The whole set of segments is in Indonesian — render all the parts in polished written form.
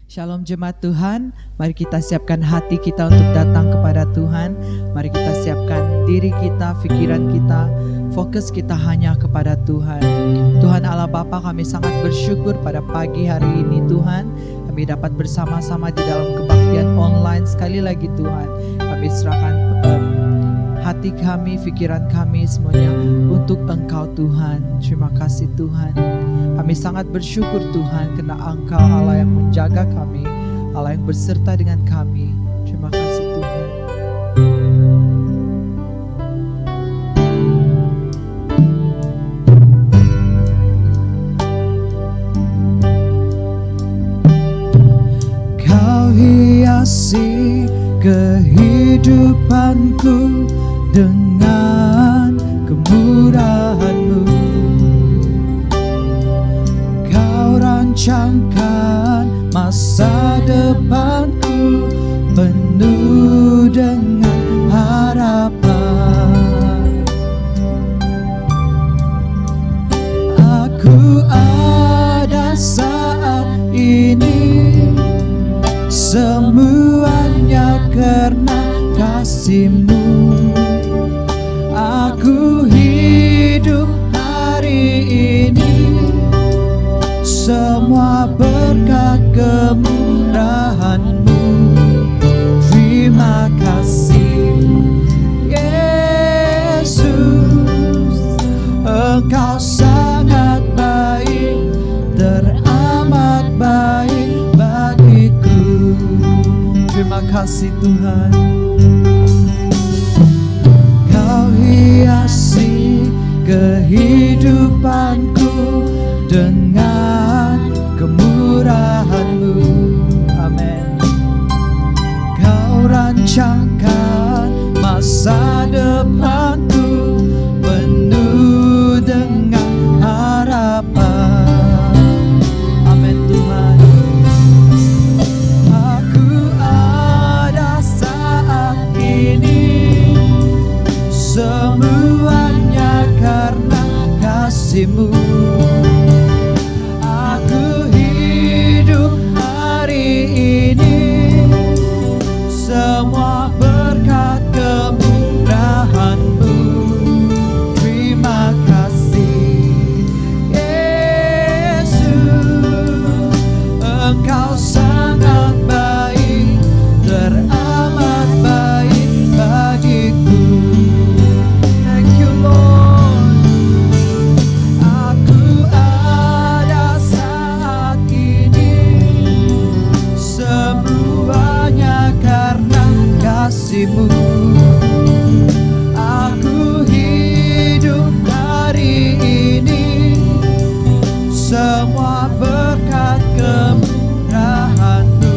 Shalom jemaat Tuhan, mari kita siapkan hati kita untuk datang kepada Tuhan. Mari kita siapkan diri kita, pikiran kita, fokus kita hanya kepada Tuhan. Tuhan Allah Bapa, kami sangat bersyukur pada pagi hari ini Tuhan. Kami dapat bersama-sama di dalam kebaktian online sekali lagi Tuhan. Kami serahkan hati kami, pikiran kami semuanya untuk Engkau Tuhan. Terima kasih Tuhan. Kami sangat bersyukur Tuhan karena Engkau Allah yang menjaga kami, Allah yang berserta dengan kami. Terima kasih Tuhan. Kau hiasi kehidupanku dengan kemurahan-Mu. Kau rancangkan masa depanku penuh dengan harapan. Aku ada saat ini semuanya karena kasih-Mu. Aku hidup hari ini semua berkat kemurahan-Mu. Terima kasih Yesus, Engkau sangat baik, teramat baik bagiku. Terima kasih Tuhan. Kau hiasi kehidupanku dengan kemurahan-Mu. Amin. Kau rancangkan masa depanku penuh dengan harapan. Amin Tuhan. Aku ada saat ini semuanya karena kasih-Mu. Aku hidup hari ini semua berkat kemurahan-Mu. Terima kasih Yesus, Engkau sangat baik, teramat baik bagiku. Thank you Lord. Aku ada saat ini semuanya karena kasih-Mu. Aku hidup hari ini semua berkat kemurahan-Mu.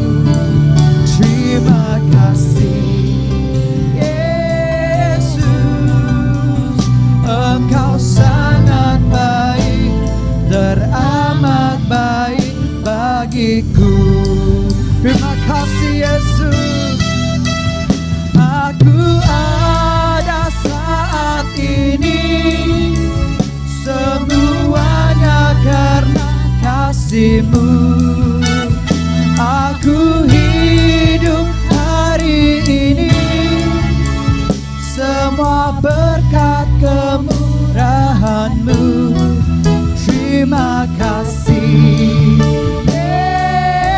Terima kasih Yesus, Engkau sangat baik, teramat baik bagiku. Terima kasih Yesus. Aku ada saat ini semuanya karena kasih-Mu. Aku hidup hari ini semua berkat kemurahan-Mu. Terima kasih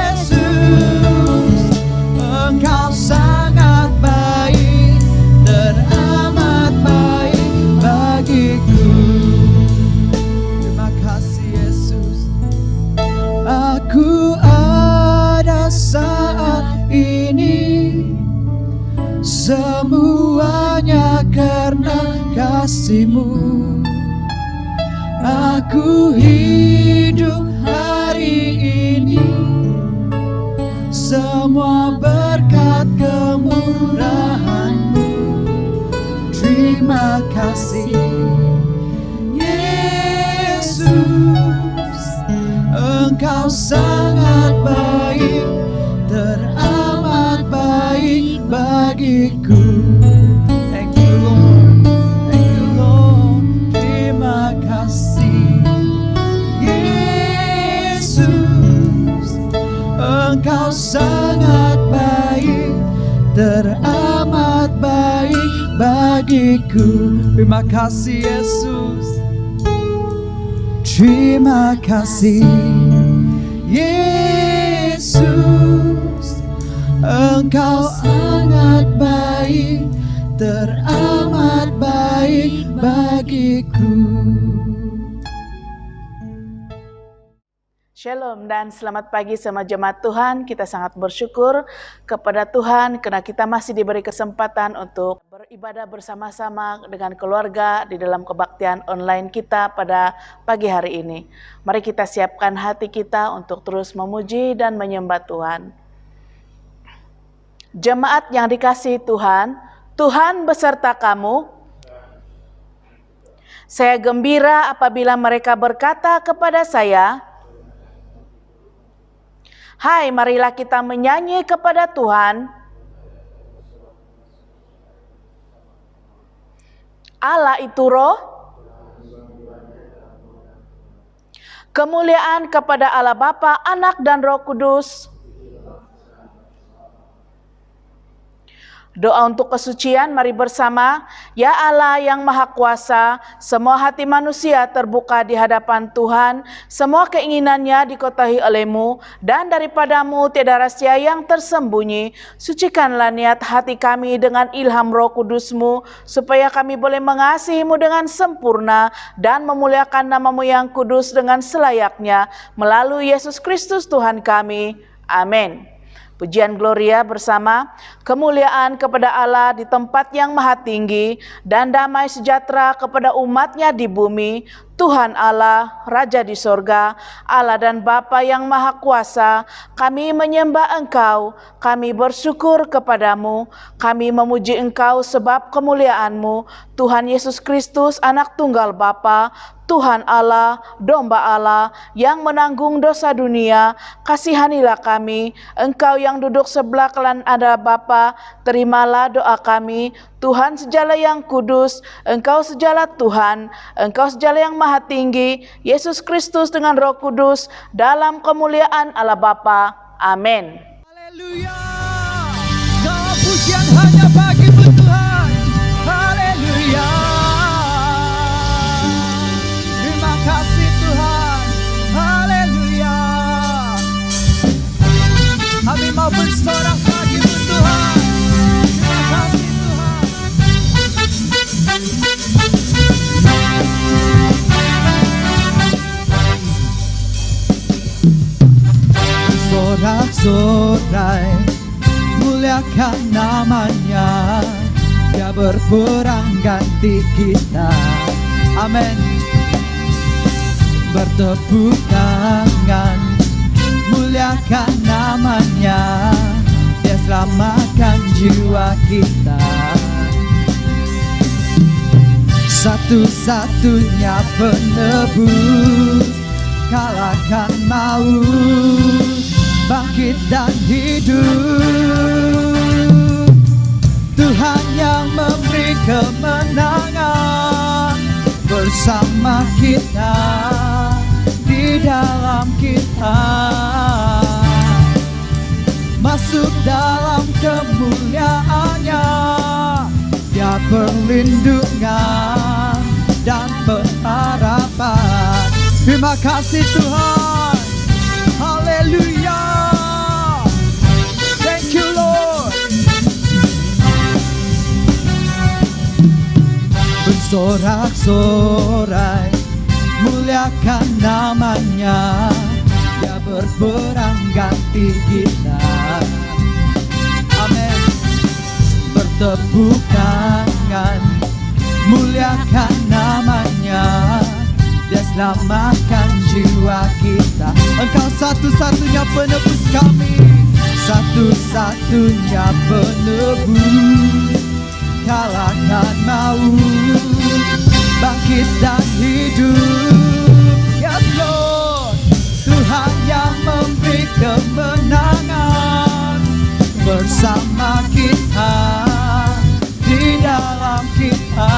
Yesus, Engkau sangat baik, teramat baik bagiku. Terima kasih Yesus. Aku ada saat ini semuanya karena kasih-Mu. Aku hidup hari ini semua berkat kemurahan-Mu. Terima kasih Yesus, Engkau sangat baik, teramat baik bagiku. Thank you Lord, thank you Lord. Terima kasih Yesus, Engkau bagiku. Terima kasih Yesus. Terima kasih Yesus, Engkau sangat baik, teramat baik bagiku. Shalom dan selamat pagi sama jemaat Tuhan. Kita sangat bersyukur kepada Tuhan karena kita masih diberi kesempatan untuk beribadah bersama-sama dengan keluarga di dalam kebaktian online kita pada pagi hari ini. Mari kita siapkan hati kita untuk terus memuji dan menyembah Tuhan. Jemaat yang dikasihi Tuhan, Tuhan beserta kamu. Saya gembira apabila mereka berkata kepada saya, hai, marilah kita menyanyi kepada Tuhan. Allah itu roh. Kemuliaan kepada Allah Bapa, Anak dan Roh Kudus. Doa untuk kesucian, mari bersama. Ya Allah yang Maha Kuasa, semua hati manusia terbuka di hadapan Tuhan, semua keinginannya dikotahi oleh-Mu, dan daripadamu tiada rahasia yang tersembunyi. Sucikanlah niat hati kami dengan ilham Roh Kudus-Mu, supaya kami boleh mengasihi-Mu dengan sempurna, dan memuliakan nama-Mu yang kudus dengan selayaknya, melalui Yesus Kristus Tuhan kami. Amin. Pujian Gloria bersama. Kemuliaan kepada Allah di tempat yang maha tinggi, dan damai sejahtera kepada umat-Nya di bumi. Tuhan Allah, Raja di sorga, Allah dan Bapa yang Maha Kuasa, kami menyembah Engkau, kami bersyukur kepadamu, kami memuji Engkau sebab kemuliaan-Mu, Tuhan Yesus Kristus, Anak Tunggal Bapa, Tuhan Allah, Domba Allah, yang menanggung dosa dunia, kasihanilah kami. Engkau yang duduk sebelah kanan Allah Bapa, terimalah doa kami. Tuhan sejala yang kudus, Engkau sejala Tuhan, Engkau sejala yang maha tinggi, Yesus Kristus dengan Roh Kudus, dalam kemuliaan Allah Bapa. Amin. Haleluya. Segala pujian hanya bagi-Mu Tuhan. Haleluya. Terima kasih Tuhan. Haleluya. Kami mau bersorak bagi-Mu Tuhan. Terima kasih Tuhan. Sorak-sorai muliakan namanya, Dia berperang ganti kita. Amin. Bertepuk tangan, muliakan namanya, Dia selamatkan jiwa kita. Satu-satunya penebus, kalahkan maut, bangkit dan hidup. Tuhan yang memberi kemenangan bersama kita, di dalam kita. Masuk dalam kemuliaan-Nya, Dia perlindungan dan pengharapan. Terima kasih Tuhan. Haleluya. Thank you Lord. Bersorak-sorai muliakan namanya, Dia berperang ganti kita. Amin. Bertepuk tangan, muliakan namanya, Dia selamatkan jiwa kita. Engkau satu-satunya penebus kami, satu-satunya penebus, kalahkan maut, bangkit dan hidup. Yes Lord, Tuhan yang memberi kemenangan bersama kita, di dalam kita.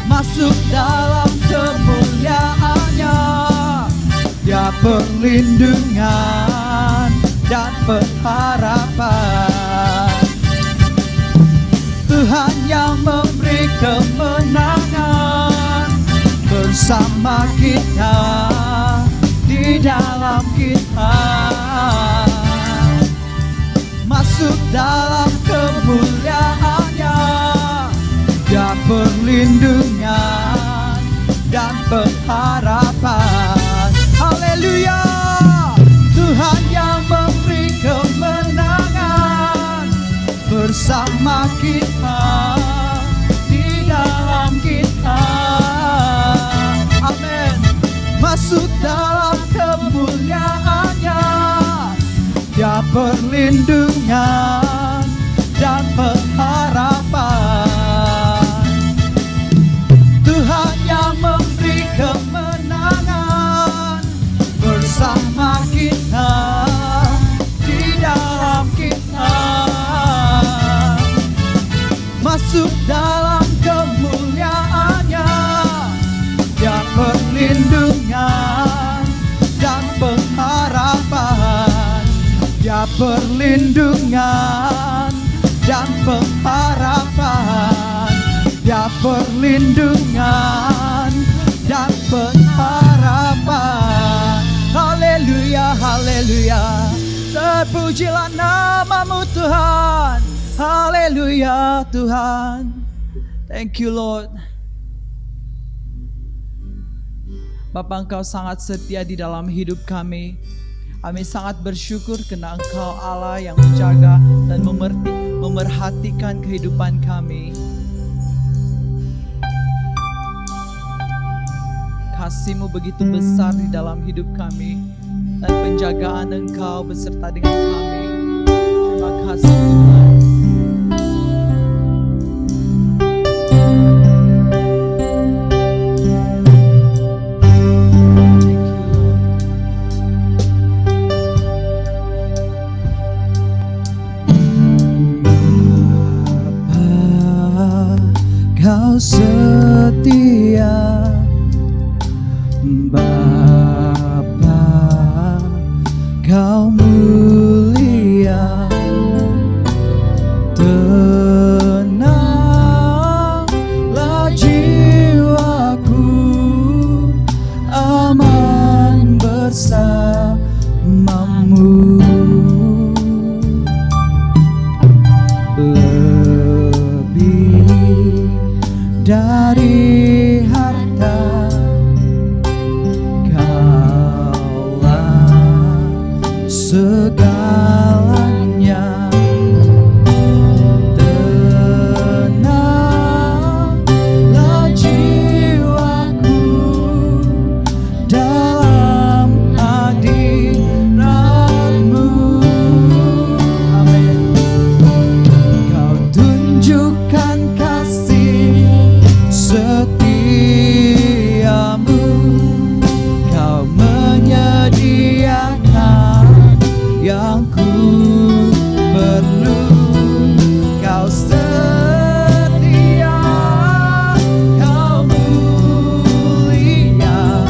Masuk dalam kemuliaan-Nya, Dia perlindungan dan pengharapan. bersama kita, di dalam kita, masuk dalam kemuliaan-Nya, Dia perlindungan dan pengharapan. Haleluya, Tuhan yang memberi kemenangan bersama kita, di dalam kita. Amin. Masuk dalam kemuliaan-Nya, Dia perlindungan dan pengharapan. Tuhan yang memberi kemenangan bersama kita, di dalam kita, masuk dalam kemuliaan-Nya, Dia perlindungan dan pengharapan. Dia perlindungan dan pengharapan. Dia perlindungan dan pengharapan. Haleluya, haleluya, terpujilah nama-Mu Tuhan. Haleluya Tuhan. Thank you Lord. Bapa, Engkau sangat setia di dalam hidup kami. Kami sangat bersyukur karena Engkau Allah yang menjaga dan memerhatikan kehidupan kami. Kasih-Mu begitu besar di dalam hidup kami, dan penjagaan Engkau beserta dengan kami. Terima kasih Tuhan. Kau setia, Bapa, Kau mulia, tenanglah jiwaku, aman bersamamu. Dari harta, Kaulah segalanya. Tenanglah jiwaku dalam hadirat-Mu. Amin. Kau tunjukkan kasih setiamu, Kau menyediakan yang ku perlu. Kau setia, Kau mulia,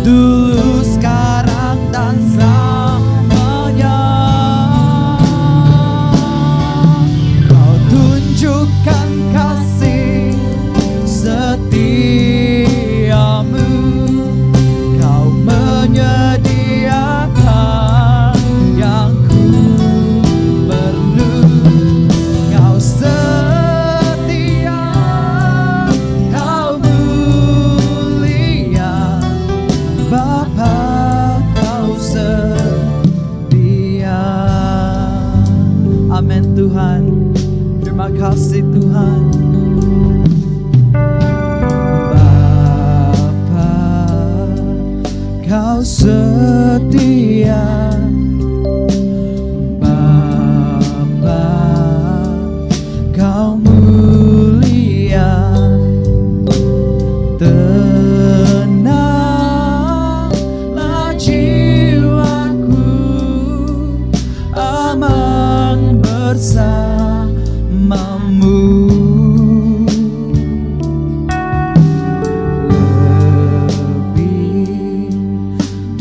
dulu, sekarang, dan selamanya. Kau tunjukkan kasih setiamu, Kau menyediakan yang ku perlu. Kau setia, Kau mulia, Bapa, Kau setia. Amin Tuhan. Terima kasih Tuhan. Kau setia, Bapa, Kau mulia, tenanglah jiwaku, aman bersamamu.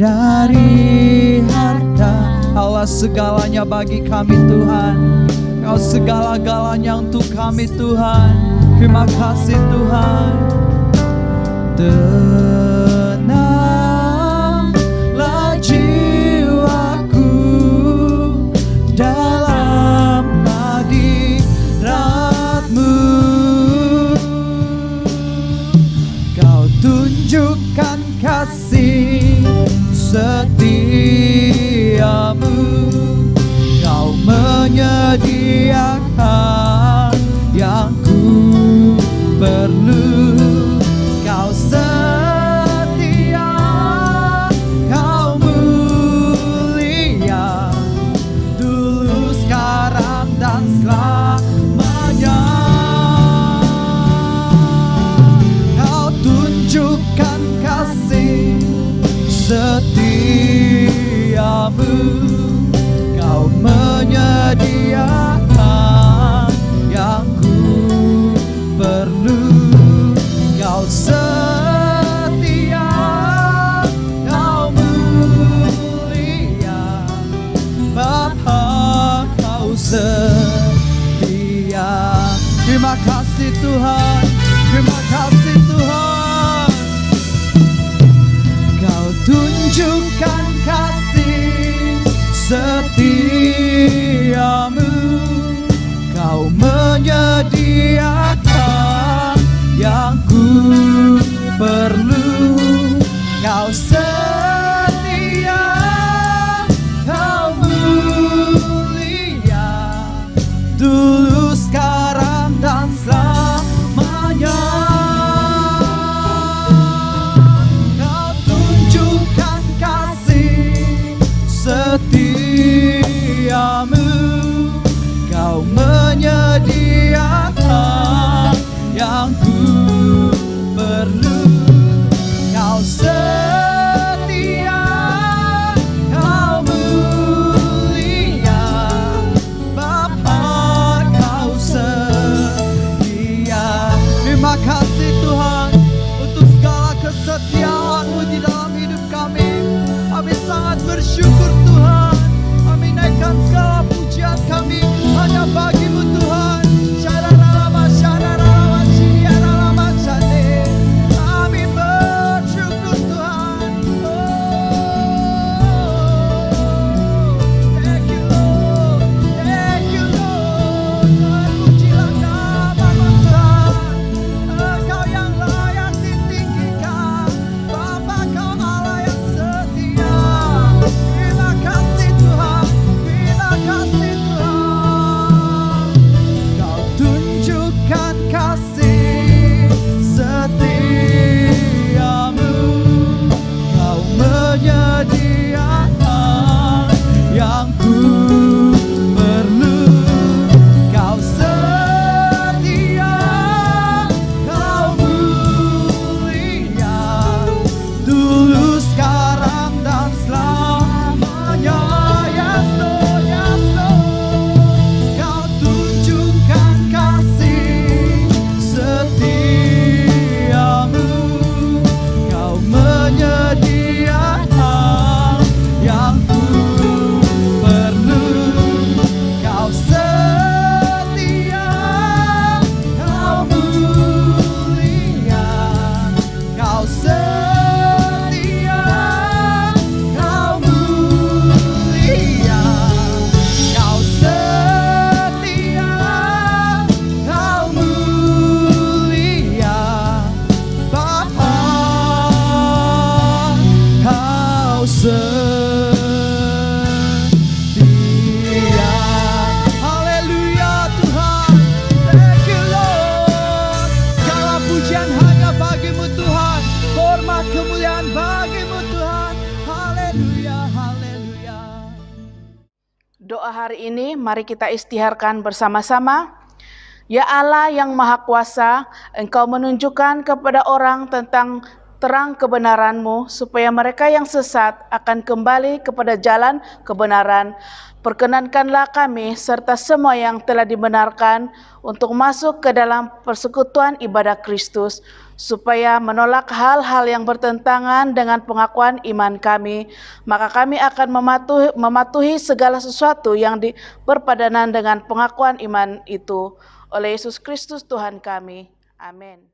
Dari harta, Allah segalanya bagi kami Tuhan. Kau segala-galanya untuk kami Tuhan. Terima kasih Tuhan. tunjukkan kasih setiamu. Kau menyediakan yang ku perlu. Kau setia, kau mulia, dulu, sekarang, dan selamanya. Kau tunjukkan kasih setiamu. Kau menyediakan yang ku perlu. Kau setia, kau mulia, Bapa, kau setia. Terima kasih Tuhan, terima kasih Tuhan. Kau tunjukkan kasih setiamu. Kau menyediakan yang ku perlu. Kau setia, kau mulia, dulu, sekarang, dan selamanya. Kau tunjukkan kasih setiamu. Kau menyediakan yang ku perlu. Kau setia, kau mulia, Bapa, kau setia. Terima kasih Tuhan untuk segala kesetiaan-Mu di dalam hidup kami. Kami sangat bersyukur Tuhan. Kami naikkan segala pujian kami hanya bagi-Mu Tuhan. Kami bersyukur Tuhan. Thank you Lord, thank you Lord. Terpujilah nama-Mu Tuhan. Engkau yang layak ditinggikan, Bapa, Kau Allah yang setia. Terima kasih Tuhan, terima kasih Tuhan. Kau tunjukkan kasih setiamu. Kau menyediakan yang ku perlu. Kau setia, kau mulia, dulu, sekarang, dan selamanya. Yes Lord, yes Lord. Kau tunjukkan kasih setiamu. Kau menyediakan yang ku perlu. Kau setia, kau mulia, kau setia, kau mulia, kau setia, kau mulia, Bapa, kau setia. Haleluya Tuhan, thank you Lord. Segala pujian hanya bagi-Mu Tuhan, hormat kemuliaan bagi-Mu Tuhan. Haleluya, haleluya. Doa hari ini mari kita istiharkan bersama-sama. Ya Allah yang Maha Kuasa, Engkau menunjukkan kepada orang tentang terang kebenaran-Mu, supaya mereka yang sesat akan kembali kepada jalan kebenaran. Perkenankanlah kami serta semua yang telah dibenarkan untuk masuk ke dalam persekutuan ibadah Kristus, supaya menolak hal-hal yang bertentangan dengan pengakuan iman kami. Maka kami akan mematuhi segala sesuatu yang berpadanan dengan pengakuan iman itu. Oleh Yesus Kristus Tuhan kami. Amin.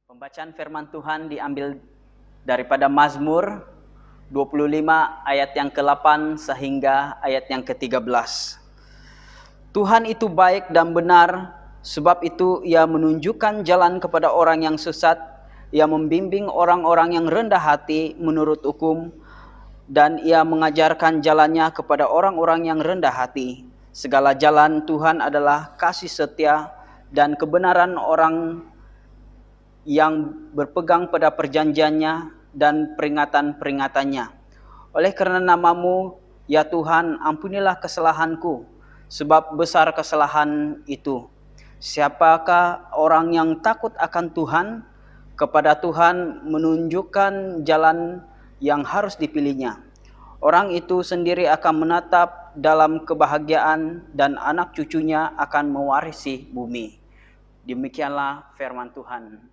Pembacaan firman Tuhan diambil daripada Mazmur 25 ayat yang ke-8 sehingga ayat yang ke-13. Tuhan itu baik dan benar, Sebab itu ia menunjukkan jalan kepada orang yang sesat, ia membimbing orang-orang yang rendah hati menurut hukum, dan ia mengajarkan jalannya kepada orang-orang yang rendah hati. Segala jalan Tuhan adalah kasih setia dan kebenaran orang yang berpegang pada perjanjiannya dan peringatan-peringatannya. Oleh karena nama-Mu, ya Tuhan, ampunilah kesalahanku, sebab besar kesalahan itu. Siapakah orang yang takut akan Tuhan? Kepada Tuhan menunjukkan jalan yang harus dipilihnya. Orang itu sendiri akan menatap dalam kebahagiaan dan anak cucunya akan mewarisi bumi. Demikianlah firman Tuhan.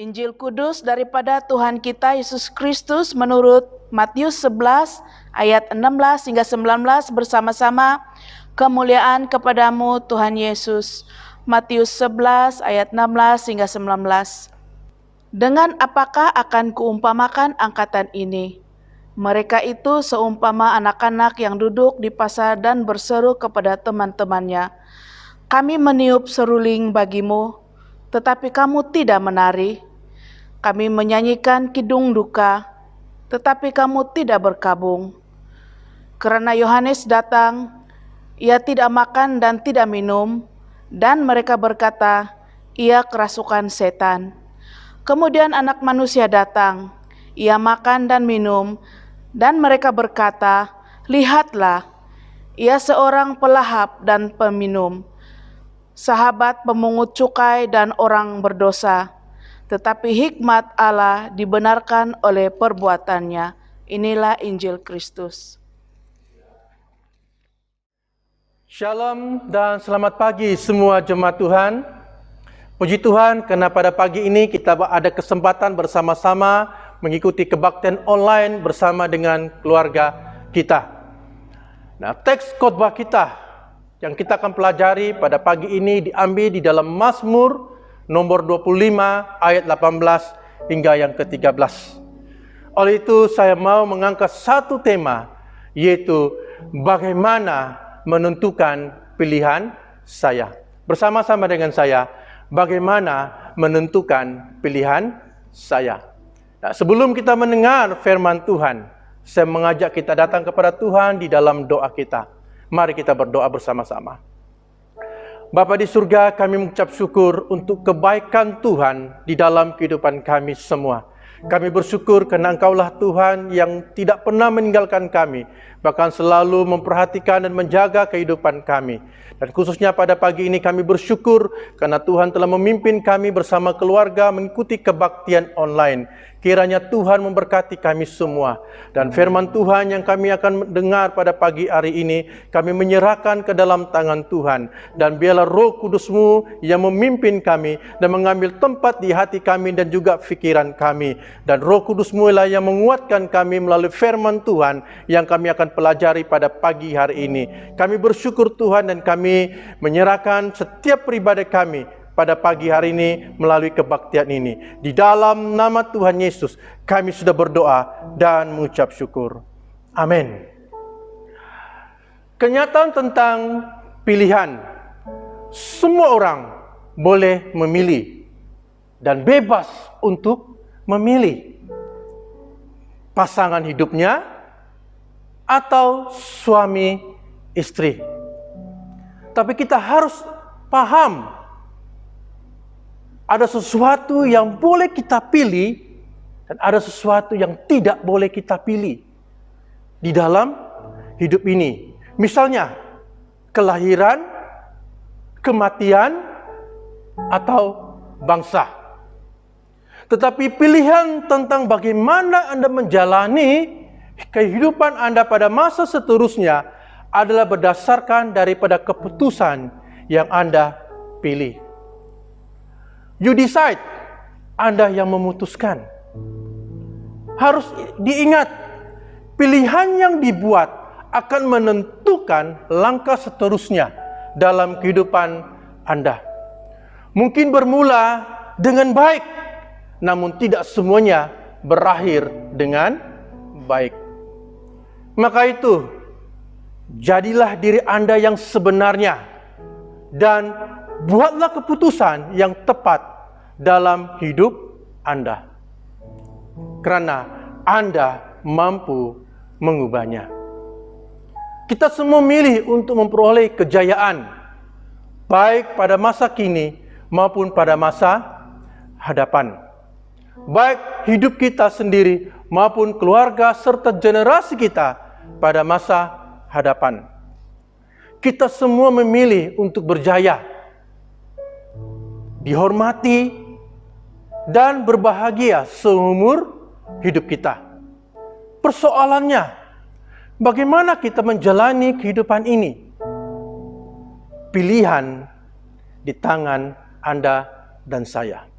Injil Kudus daripada Tuhan kita Yesus Kristus menurut Matius 11 ayat 16 hingga 19 bersama-sama. Kemuliaan kepadamu Tuhan Yesus. Matius 11 ayat 16 hingga 19. Dengan apakah akan kuumpamakan angkatan ini? Mereka itu seumpama anak-anak yang duduk di pasar dan berseru kepada teman-temannya, "Kami meniup seruling bagimu, tetapi kamu tidak menari. Kami menyanyikan kidung duka, tetapi kamu tidak berkabung." Karena Yohanes datang, ia tidak makan dan tidak minum, dan mereka berkata, "Ia kerasukan setan." Kemudian Anak Manusia datang, ia makan dan minum, dan mereka berkata, "Lihatlah, ia seorang pelahap dan peminum, sahabat pemungut cukai dan orang berdosa, tetapi hikmat Allah dibenarkan oleh perbuatannya." Inilah Injil Kristus. Shalom dan selamat pagi semua jemaat Tuhan. Puji Tuhan karena pada pagi ini kita ada kesempatan bersama-sama mengikuti kebaktian online bersama dengan keluarga kita. Nah, teks khotbah kita yang kita akan pelajari pada pagi ini diambil di dalam Mazmur nomor 25 ayat 18 hingga yang ke-13. Oleh itu saya mau mengangkat satu tema, yaitu bagaimana menentukan pilihan saya. Bersama-sama dengan saya, bagaimana menentukan pilihan saya. Nah, sebelum kita mendengar firman Tuhan, saya mengajak kita datang kepada Tuhan di dalam doa kita. Mari kita berdoa bersama-sama. Bapa di surga, kami mengucap syukur untuk kebaikan Tuhan di dalam kehidupan kami semua. Kami bersyukur karena Engkaulah Tuhan yang tidak pernah meninggalkan kami, bahkan selalu memperhatikan dan menjaga kehidupan kami. Dan khususnya pada pagi ini kami bersyukur karena Tuhan telah memimpin kami bersama keluarga mengikuti kebaktian online. Kiranya Tuhan memberkati kami semua. Dan firman Tuhan yang kami akan dengar pada pagi hari ini, kami menyerahkan ke dalam tangan Tuhan. Dan biarlah Roh Kudus-Mu yang memimpin kami dan mengambil tempat di hati kami dan juga pikiran kami. Dan Roh Kudus-Mu lah yang menguatkan kami melalui firman Tuhan yang kami akan pelajari pada pagi hari ini. Kami bersyukur Tuhan dan kami menyerahkan setiap pribadi kami pada pagi hari ini melalui kebaktian ini. Di dalam nama Tuhan Yesus, kami sudah berdoa dan mengucap syukur. Amin. Kenyataan tentang pilihan. Semua orang boleh memilih dan bebas untuk memilih pasangan hidupnya atau suami istri. Tapi kita harus paham, ada sesuatu yang boleh kita pilih dan ada sesuatu yang tidak boleh kita pilih di dalam hidup ini. Misalnya, kelahiran, kematian, atau bangsa. Tetapi pilihan tentang bagaimana Anda menjalani kehidupan Anda pada masa seterusnya adalah berdasarkan daripada keputusan yang Anda pilih. You decide, Anda yang memutuskan. Harus diingat, pilihan yang dibuat akan menentukan langkah seterusnya dalam kehidupan Anda. Mungkin bermula dengan baik, namun tidak semuanya berakhir dengan baik. Maka itu, jadilah diri Anda yang sebenarnya. dan buatlah keputusan yang tepat dalam hidup Anda. Karena Anda mampu mengubahnya. Kita semua milih untuk memperoleh kejayaan, baik pada masa kini maupun pada masa hadapan. Baik hidup kita sendiri maupun keluarga serta generasi kita pada masa hadapan. Kita semua memilih untuk berjaya, dihormati, dan berbahagia seumur hidup kita. Persoalannya, bagaimana kita menjalani kehidupan ini? Pilihan di tangan Anda dan saya.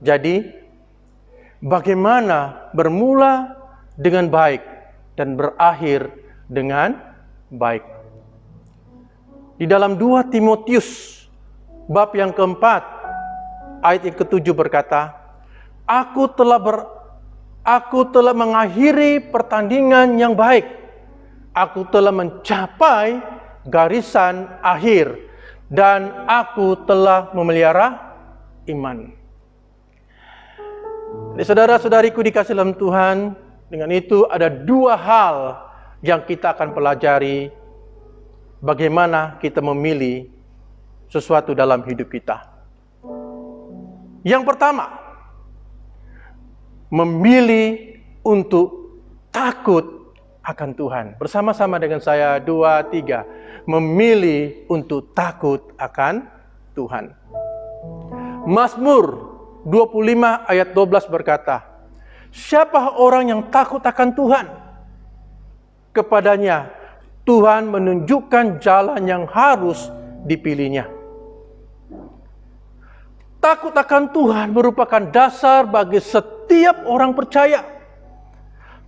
Jadi, bagaimana bermula dengan baik dan berakhir dengan baik? Di dalam 2 Timotius bab yang keempat, ayat yang ke-7 berkata, Aku telah mengakhiri pertandingan yang baik. Aku telah mencapai garisan akhir. Dan aku telah memelihara iman. Jadi saudara-saudariku dikasih dalam Tuhan, dengan itu ada 2 hal yang kita akan pelajari. Bagaimana kita memilih sesuatu dalam hidup kita. Yang pertama, memilih untuk takut akan Tuhan. Bersama-sama dengan saya, 2, 3. Memilih untuk takut akan Tuhan. Mazmur 25 ayat 12 berkata, Siapa orang yang takut akan Tuhan? Kepadanya Tuhan menunjukkan jalan yang harus dipilihnya. Takut akan Tuhan merupakan dasar bagi setiap orang percaya.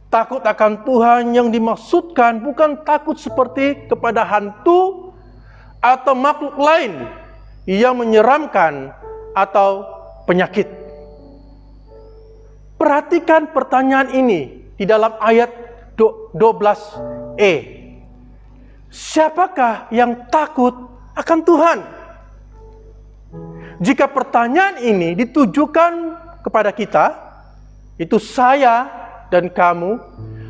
Takut akan Tuhan yang dimaksudkan bukan takut seperti kepada hantu atau makhluk lain yang menyeramkan atau penyakit. Perhatikan pertanyaan ini di dalam ayat 12e. Siapakah yang takut akan Tuhan? Jika pertanyaan ini ditujukan kepada kita, itu saya dan kamu,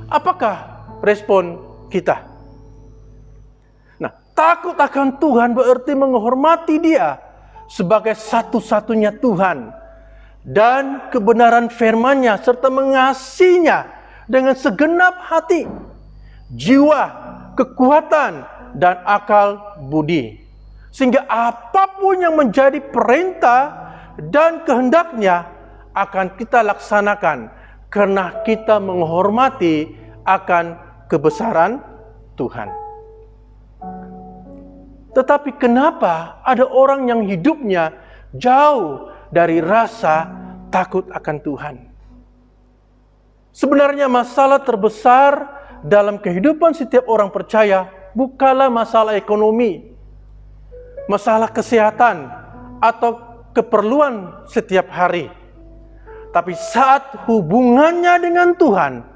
apakah respon kita? Nah, takut akan Tuhan berarti menghormati Dia sebagai satu-satunya Tuhan dan kebenaran firman-Nya serta mengasihinya dengan segenap hati, jiwa, kekuatan, dan akal budi. Sehingga apapun yang menjadi perintah dan kehendaknya akan kita laksanakan karena kita menghormati akan kebesaran Tuhan. Tetapi kenapa ada orang yang hidupnya jauh dari rasa takut akan Tuhan? Sebenarnya masalah terbesar dalam kehidupan setiap orang percaya bukanlah masalah ekonomi, masalah kesehatan, atau keperluan setiap hari. Tapi saat hubungannya dengan Tuhan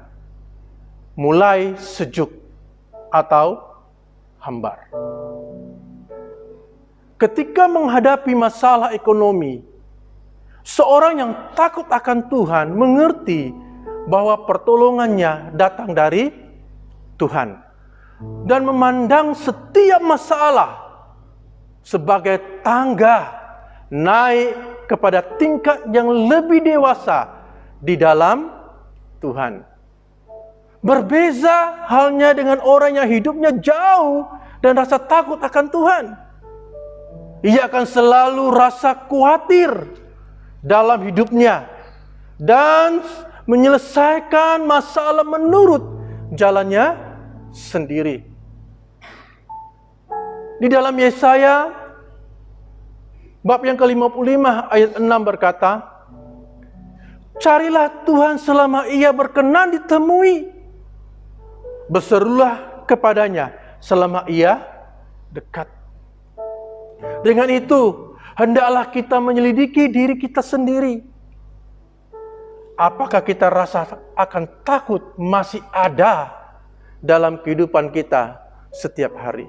mulai sejuk atau hambar. Ketika menghadapi masalah ekonomi, seorang yang takut akan Tuhan mengerti bahwa pertolongannya datang dari Tuhan dan memandang setiap masalah sebagai tangga naik kepada tingkat yang lebih dewasa di dalam Tuhan. Berbeza halnya dengan orang yang hidupnya jauh dan rasa takut akan Tuhan. Ia akan selalu rasa khawatir dalam hidupnya dan menyelesaikan masalah menurut jalannya sendiri. Di dalam Yesaya bab yang ke-55 ayat 6 berkata, Carilah Tuhan selama Ia berkenan ditemui. Berserulah kepadanya selama Ia dekat. Dengan itu, hendaklah kita menyelidiki diri kita sendiri. Apakah kita rasa akan takut masih ada dalam kehidupan kita setiap hari?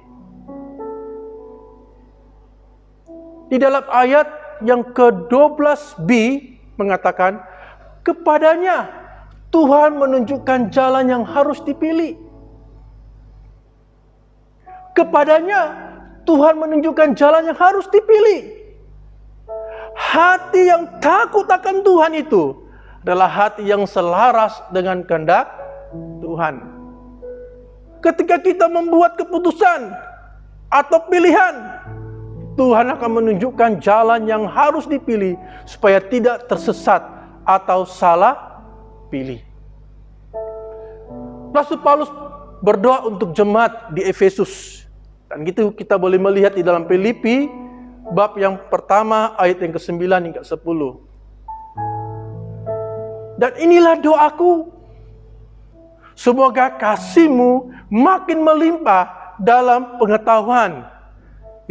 Di dalam ayat yang ke-12b mengatakan, kepadanya Tuhan menunjukkan jalan yang harus dipilih. Kepadanya Tuhan menunjukkan jalan yang harus dipilih. Hati yang takut akan Tuhan itu adalah hati yang selaras dengan kehendak Tuhan. Ketika kita membuat keputusan atau pilihan, Tuhan akan menunjukkan jalan yang harus dipilih supaya tidak tersesat atau salah pilih. Rasul Paulus berdoa untuk jemaat di Efesus. Dan gitu kita boleh melihat di dalam Filipi bab yang pertama ayat yang ke-9 hingga 10. Dan inilah doaku, semoga kasih-Mu makin melimpah dalam pengetahuan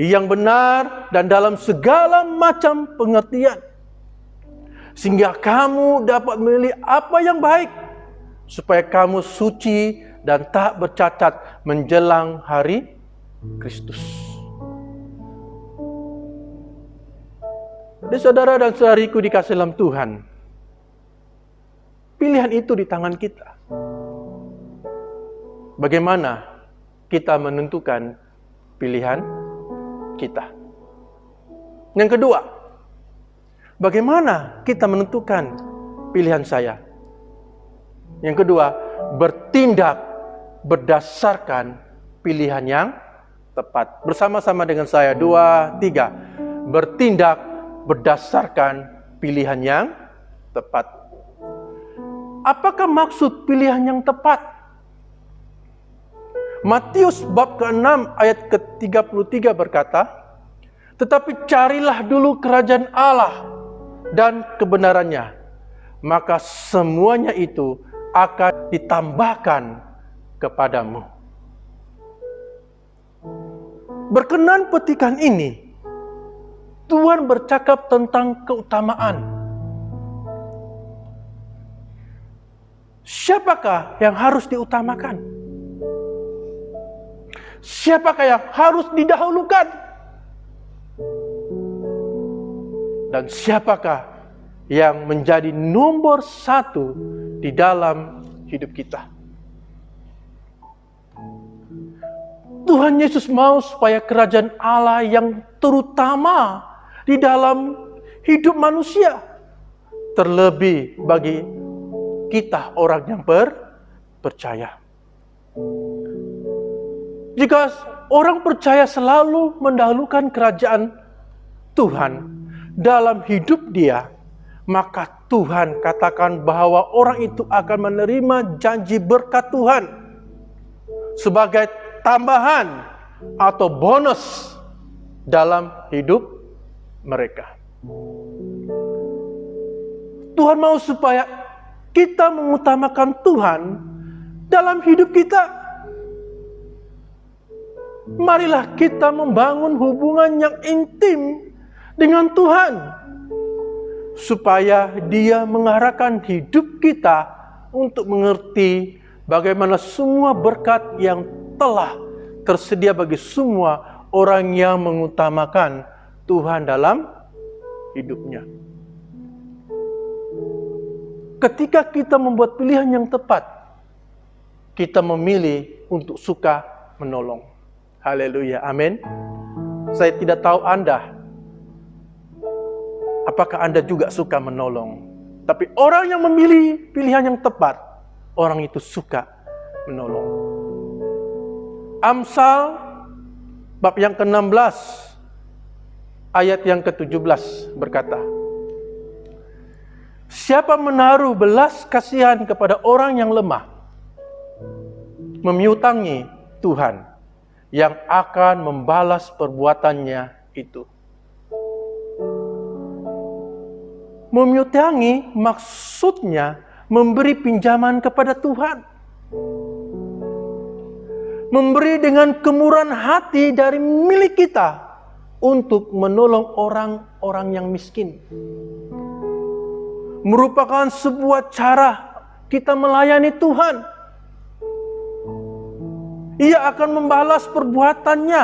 yang benar dan dalam segala macam pengertian, sehingga kamu dapat memilih apa yang baik, supaya kamu suci dan tak bercacat menjelang hari Kristus. Jadi saudara dan saudariku dikasih dalam Tuhan, pilihan itu di tangan kita. Bagaimana kita menentukan pilihan kita? Yang kedua, bagaimana kita menentukan pilihan saya? Yang kedua, bertindak berdasarkan pilihan yang tepat. Bersama-sama dengan saya, 2, 3. Bertindak berdasarkan pilihan yang tepat. Apakah maksud pilihan yang tepat? Matius bab ke-6 ayat ke-33 berkata, tetapi carilah dulu kerajaan Allah dan kebenarannya, maka semuanya itu akan ditambahkan kepadamu. Berkenan petikan ini, Tuhan bercakap tentang keutamaan. Siapakah yang harus diutamakan? Siapakah yang harus didahulukan? Dan siapakah yang menjadi nomor 1 di dalam hidup kita? Tuhan Yesus mau supaya kerajaan Allah yang terutama di dalam hidup manusia, terlebih bagi kita orang yang percaya. Jika orang percaya selalu mendahulukan kerajaan Tuhan dalam hidup dia, maka Tuhan katakan bahwa orang itu akan menerima janji berkat Tuhan sebagai tambahan atau bonus dalam hidup mereka. Tuhan mau supaya kita mengutamakan Tuhan dalam hidup kita. Marilah kita membangun hubungan yang intim dengan Tuhan, supaya Dia mengarahkan hidup kita untuk mengerti bagaimana semua berkat yang telah tersedia bagi semua orang yang mengutamakan Tuhan dalam hidupnya. Ketika kita membuat pilihan yang tepat, kita memilih untuk suka menolong. Haleluya, amin. Saya tidak tahu Anda, apakah Anda juga suka menolong. Tapi orang yang memilih pilihan yang tepat, orang itu suka menolong. Amsal bab yang ke-16 ayat yang ke-17 berkata, siapa menaruh belas kasihan kepada orang yang lemah, memiutangi Tuhan yang akan membalas perbuatannya itu. Memiutangi maksudnya memberi pinjaman kepada Tuhan. Memberi dengan kemurahan hati dari milik kita untuk menolong orang-orang yang miskin. Merupakan sebuah cara kita melayani Tuhan. Ia akan membalas perbuatannya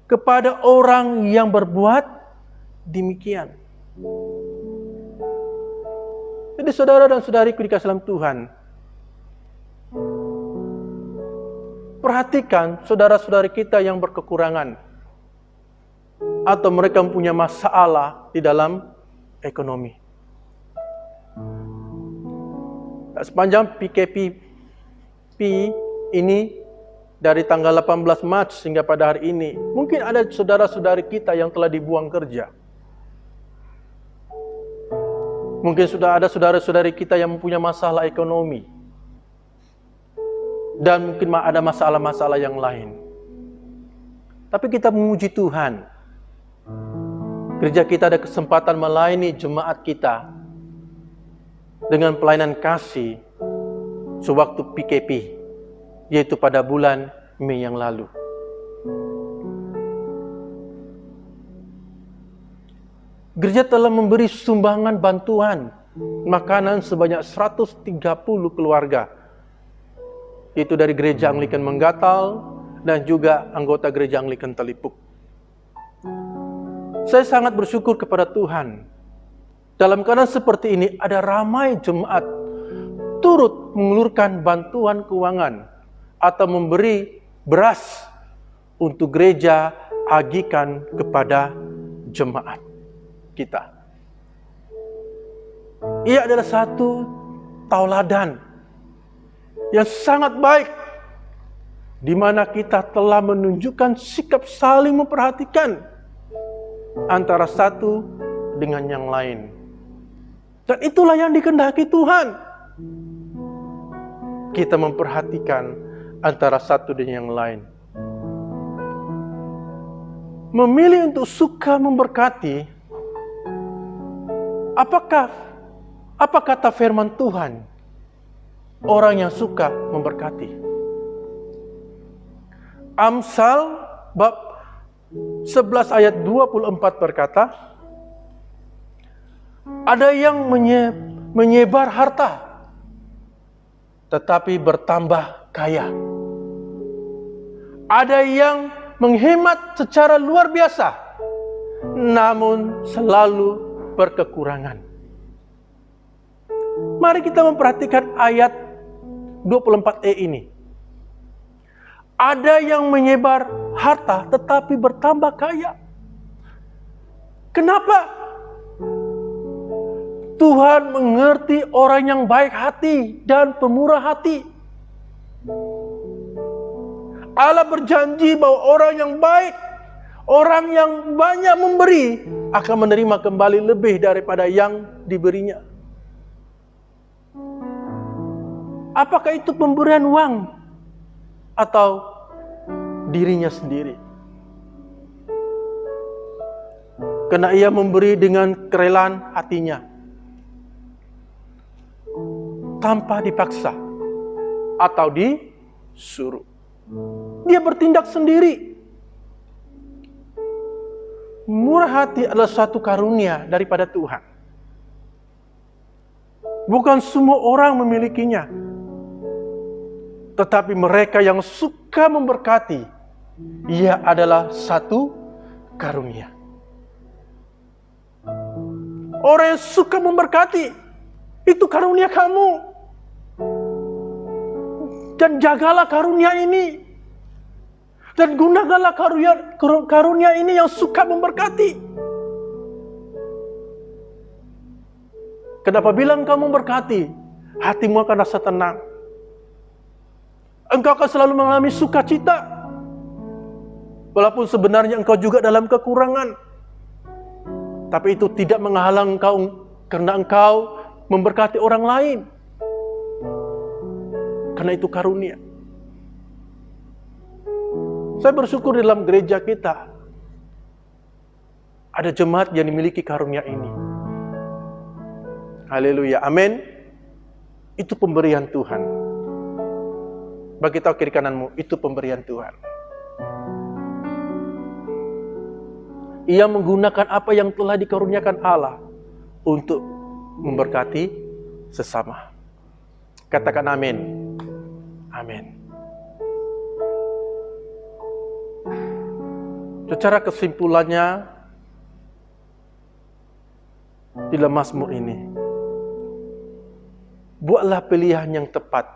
kepada orang yang berbuat demikian. Jadi saudara dan saudariku dikasih dalam Tuhan, perhatikan saudara-saudari kita yang berkekurangan atau mereka mempunyai masalah di dalam ekonomi. Sepanjang PKP ini dari tanggal 18 Maret hingga pada hari ini, mungkin ada saudara-saudari kita yang telah dibuang kerja. Mungkin sudah ada saudara-saudari kita yang mempunyai masalah ekonomi. Dan mungkin ada masalah-masalah yang lain. Tapi kita memuji Tuhan. Gereja kita ada kesempatan melayani jemaat kita dengan pelayanan kasih sewaktu PKP, yaitu pada bulan Mei yang lalu. Gereja telah memberi sumbangan bantuan makanan sebanyak 130 keluarga, yaitu dari Gereja Anglikan Menggatal dan juga anggota Gereja Anglikan Telipuk. Saya sangat bersyukur kepada Tuhan. Dalam keadaan seperti ini ada ramai jemaat turut mengulurkan bantuan keuangan atau memberi beras untuk gereja agikan kepada jemaat kita. Ia adalah satu tauladan yang sangat baik, di mana kita telah menunjukkan sikap saling memperhatikan antara satu dengan yang lain. Dan itulah yang dikehendaki Tuhan. Kita memperhatikan antara satu dan yang lain. Memilih untuk suka memberkati. Apa kata firman Tuhan? Orang yang suka memberkati. Amsal bab 11 ayat 24 berkata, ada yang menyebar harta, tetapi bertambah kaya. Ada yang menghemat secara luar biasa, namun selalu berkekurangan. Mari kita memperhatikan ayat 24e ini. Ada yang menyebar harta tetapi bertambah kaya. Kenapa? Tuhan mengerti orang yang baik hati dan pemurah hati. Allah berjanji bahwa orang yang baik, orang yang banyak memberi, akan menerima kembali lebih daripada yang diberinya. Apakah itu pemberian uang atau dirinya sendiri? Karena ia memberi dengan kerelaan hatinya, tanpa dipaksa atau disuruh. Dia bertindak sendiri. Murah hati adalah suatu karunia daripada Tuhan. Bukan semua orang memilikinya, tetapi mereka yang suka memberkati, ia adalah satu karunia. Orang yang suka memberkati, itu karunia kamu. Dan jagalah karunia ini. Dan gunakanlah karunia ini yang suka memberkati. Kenapa bilang kamu memberkati? Hatimu akan rasa tenang. Engkau akan selalu mengalami sukacita. Walaupun sebenarnya engkau juga dalam kekurangan. Tapi itu tidak menghalang engkau karena engkau memberkati orang lain. Karena itu karunia. Saya bersyukur di dalam gereja kita ada jemaat yang memiliki karunia ini. Haleluya, amin. Itu pemberian Tuhan. Bagi tahu kiri kananmu, itu pemberian Tuhan. Ia menggunakan apa yang telah dikaruniakan Allah untuk memberkati sesama. Katakan amin. Amin. Secara kesimpulannya, di dalam Mazmur ini. Buatlah pilihan yang tepat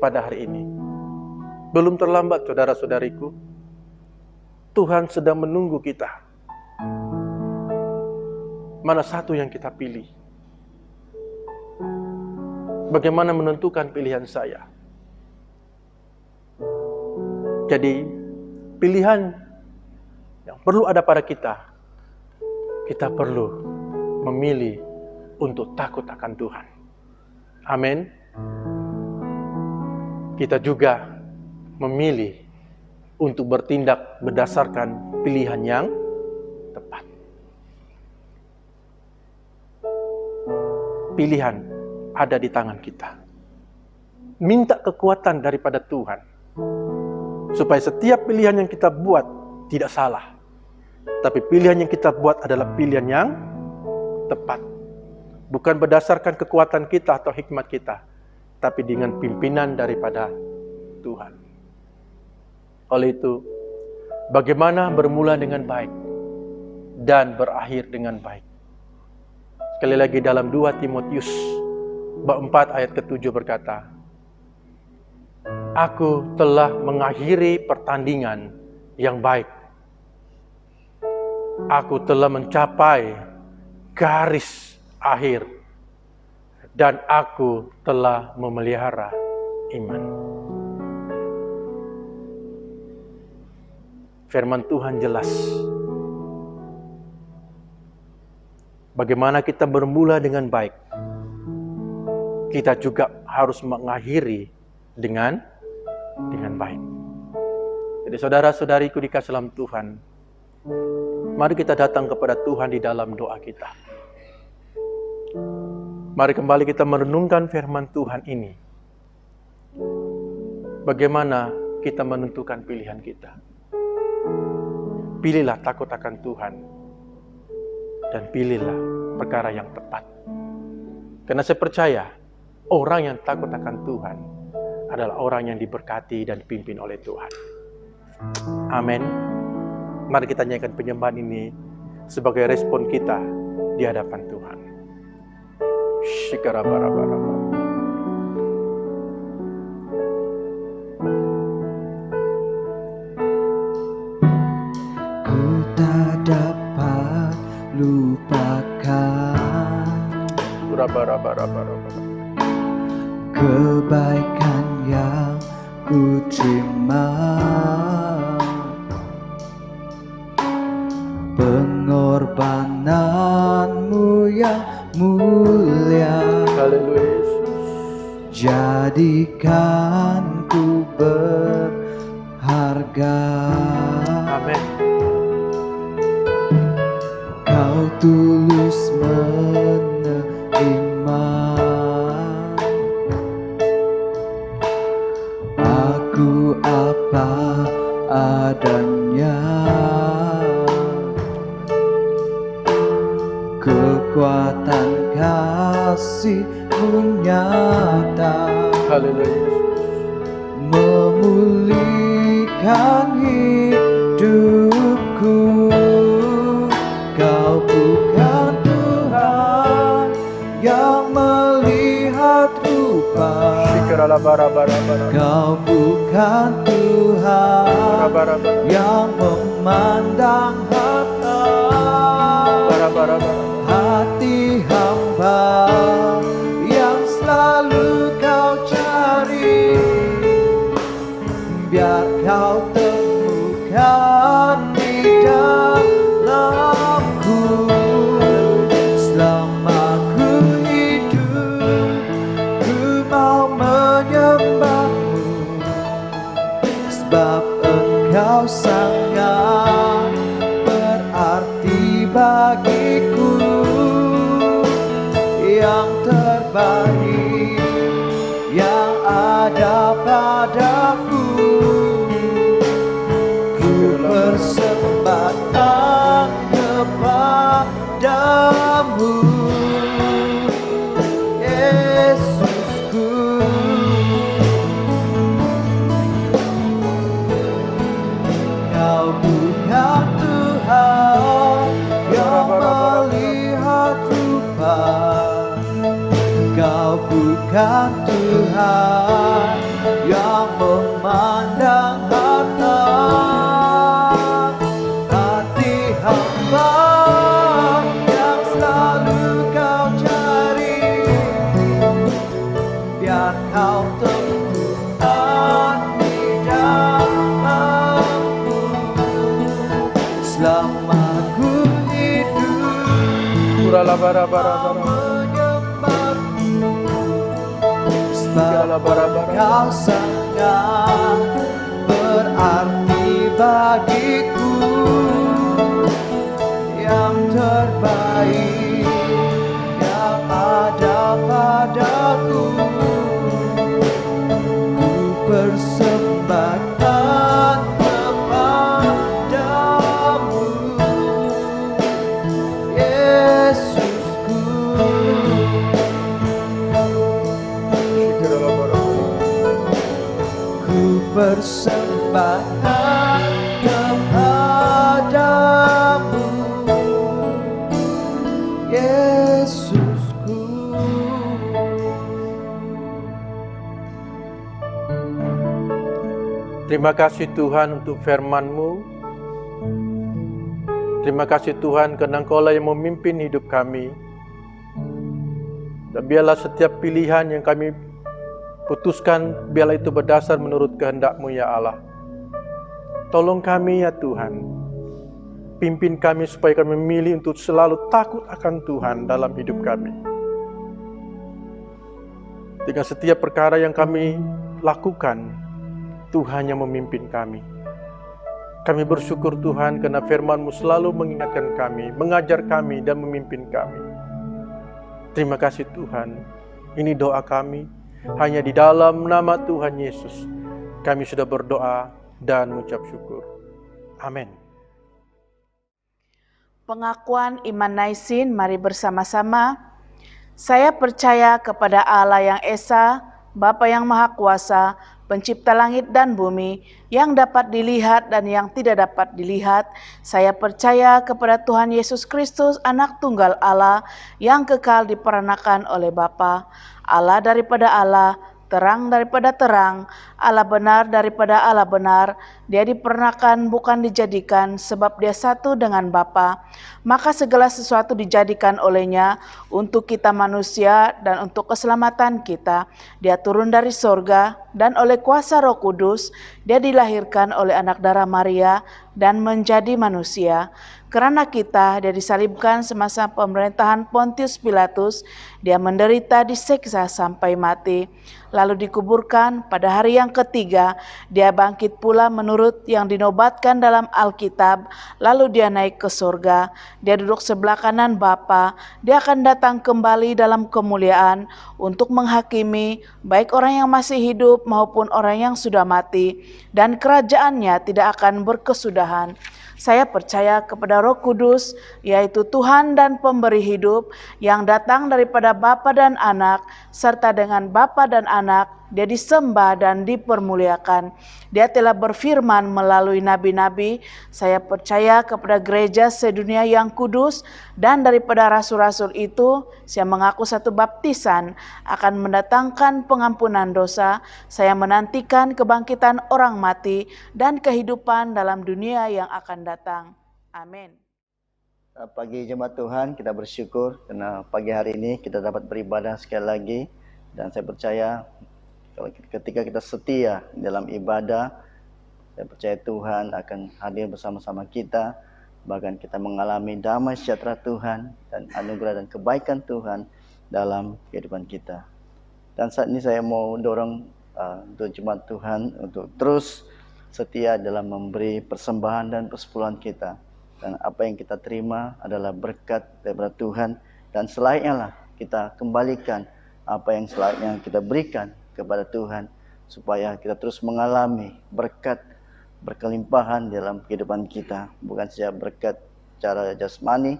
pada hari ini. Belum terlambat, saudara-saudariku. Tuhan sedang menunggu kita. Mana satu yang kita pilih? Bagaimana menentukan pilihan saya? Jadi, pilihan yang perlu ada pada kita, kita perlu memilih untuk takut akan Tuhan. Amin. Kita juga memilih untuk bertindak berdasarkan pilihan yang tepat. Pilihan ada di tangan kita. Minta kekuatan daripada Tuhan, supaya setiap pilihan yang kita buat tidak salah. Tapi pilihan yang kita buat adalah pilihan yang tepat. Bukan berdasarkan kekuatan kita atau hikmat kita, tapi dengan pimpinan daripada Tuhan. Oleh itu, bagaimana bermula dengan baik dan berakhir dengan baik? Sekali lagi dalam 2 Timotius bab 4 ayat ke-7 berkata, Aku telah mengakhiri pertandingan yang baik. Aku telah mencapai garis akhir. Dan aku telah memelihara iman. Firman Tuhan jelas. Bagaimana kita bermula dengan baik, kita juga harus mengakhiri dengan baik. Jadi saudara-saudariku dikasih dalam Tuhan, mari kita datang kepada Tuhan di dalam doa kita. Mari kembali kita merenungkan firman Tuhan ini. Bagaimana kita menentukan pilihan kita? Pilihlah takut akan Tuhan. Dan pilihlah perkara yang tepat. Karena saya percaya, orang yang takut akan Tuhan adalah orang yang diberkati dan dipimpin oleh Tuhan. Amin. Mari kita nyanyikan penyembahan ini sebagai respon kita di hadapan Tuhan. Shikarabarabara. Ku tak dapat lupakan kebaikan yang ku terima, pengorbananmu yang mulia. Haleluya. Jadikan ku berharga. Amin. Kau tulus menerima aku apa adanya. Kekuatan kasih-Mu nyata, Haleluya. memulihkan hidupku. Kau bukan Tuhan yang melihat rupa, Kau bukan Tuhan yang memandang harta. Hati hamba yang selalu Kau cari, biar Kau temukan di dalamku. Selama ku hidup, ku mau menyembah-Mu, sebab Engkau sangat berarti bagiku. Yang terbaik yang ada padaku, ku persembahkan kepadamu, Yesusku. Kau bukan Tuhan yang melihat akan Tuhan yang memandang harta hati hamba yang selalu kau cari, biar kau temukan di dalamku selama ku hidup. Urala bara bara bara. Kau sangat berarti bagiku, yang terbaik yang ada padaku. Ku persembahkan kepadamu, Yesusku. Ku persembahkan kepadamu, Yesusku. Terima kasih Tuhan untuk firman-Mu. Terima kasih Tuhan karena Engkau-lah yang memimpin hidup kami. Dan biarlah setiap pilihan yang kami putuskan, biarlah itu berdasar menurut kehendak-Mu ya Allah. Tolong kami ya Tuhan. Pimpin kami supaya kami memilih untuk selalu takut akan Tuhan dalam hidup kami. Dengan setiap perkara yang kami lakukan, Tuhan yang memimpin kami. Kami bersyukur Tuhan karena firman-Mu selalu mengingatkan kami, mengajar kami dan memimpin kami. Terima kasih Tuhan. Ini doa kami. Hanya di dalam nama Tuhan Yesus kami sudah berdoa dan mengucap syukur. Amin. Pengakuan iman Naisin, mari bersama-sama. Saya percaya kepada Allah yang Esa, Bapa yang Maha Kuasa, Pencipta langit dan bumi, yang dapat dilihat dan yang tidak dapat dilihat. Saya percaya kepada Tuhan Yesus Kristus, Anak Tunggal Allah, yang kekal diperanakan oleh Bapa, Allah daripada Allah, terang daripada terang, Allah benar daripada Allah benar. Dia diperanakan bukan dijadikan, sebab dia satu dengan Bapa. Maka segala sesuatu dijadikan olehnya untuk kita manusia dan untuk keselamatan kita. Dia turun dari sorga, dan oleh kuasa Roh Kudus dia dilahirkan oleh anak darah Maria dan menjadi manusia. Karena kita, dia disalibkan semasa pemerintahan Pontius Pilatus. Dia menderita, disiksa sampai mati, lalu dikuburkan. Pada hari yang ketiga dia bangkit pula menurut yang dinobatkan dalam Alkitab. Lalu dia naik ke surga. Dia duduk sebelah kanan Bapa. Dia akan datang kembali dalam kemuliaan untuk menghakimi baik orang yang masih hidup maupun orang yang sudah mati, dan kerajaannya tidak akan berkesudahan. Saya percaya kepada Roh Kudus, yaitu Tuhan dan pemberi hidup, yang datang daripada Bapa dan Anak, serta dengan Bapa dan Anak dia disembah dan dipermuliakan. Dia telah berfirman melalui nabi-nabi. Saya percaya kepada gereja sedunia yang kudus, dan daripada rasul-rasul itu saya mengaku satu baptisan akan mendatangkan pengampunan dosa. Saya menantikan kebangkitan orang mati dan kehidupan dalam dunia yang akan datang. Amin. Pagi jemaat Tuhan, kita bersyukur karena pagi hari ini kita dapat beribadah sekali lagi, dan saya percaya ketika kita setia dalam ibadah, saya percaya Tuhan akan hadir bersama-sama kita, bahkan kita mengalami damai sejahtera Tuhan dan anugerah dan kebaikan Tuhan dalam kehidupan kita. Dan saat ini saya mau dorong untuk jemaat Tuhan untuk terus setia dalam memberi persembahan dan persepuluhan kita. Dan apa yang kita terima adalah berkat daripada Tuhan, dan selainnya lah kita kembalikan apa yang selainnya kita berikan kepada Tuhan, supaya kita terus mengalami berkat berkelimpahan dalam kehidupan kita, bukan saja berkat secara jasmani,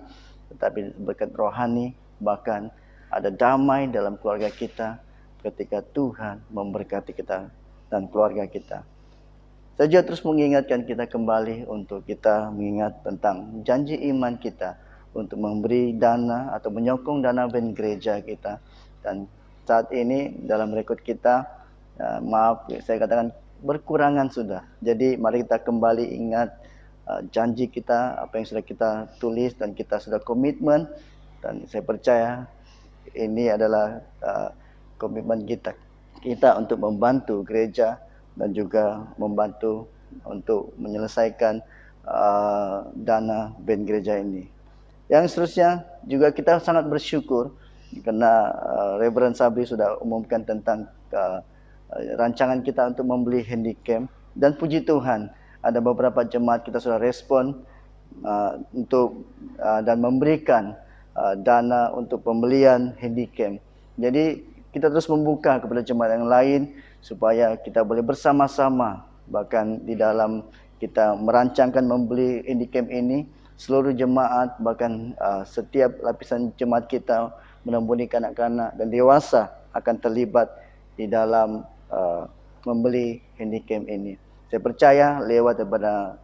tetapi berkat rohani. Bahkan ada damai dalam keluarga kita ketika Tuhan memberkati kita dan keluarga kita. Saya juga terus mengingatkan kita kembali untuk kita mengingat tentang janji iman kita untuk memberi dana atau menyokong dana band gereja kita. Dan saat ini dalam rekod kita, maaf saya katakan berkurangan sudah. Jadi mari kita kembali ingat janji kita, apa yang sudah kita tulis dan kita sudah komitmen, dan saya percaya ini adalah komitmen kita untuk membantu gereja dan juga membantu untuk menyelesaikan dana band gereja ini. Yang seterusnya juga kita sangat bersyukur karena Reverend Sabri sudah umumkan tentang rancangan kita untuk membeli handycam, dan puji Tuhan ada beberapa jemaat kita sudah respon untuk dan memberikan dana untuk pembelian handycam. Jadi kita terus membuka kepada jemaat yang lain supaya kita boleh bersama-sama, bahkan di dalam kita merancangkan membeli handycam ini, seluruh jemaat, bahkan setiap lapisan jemaat kita, mudah-mudahan kanak-kanak dan dewasa akan terlibat di dalam membeli handycam ini. Saya percaya lewat daripada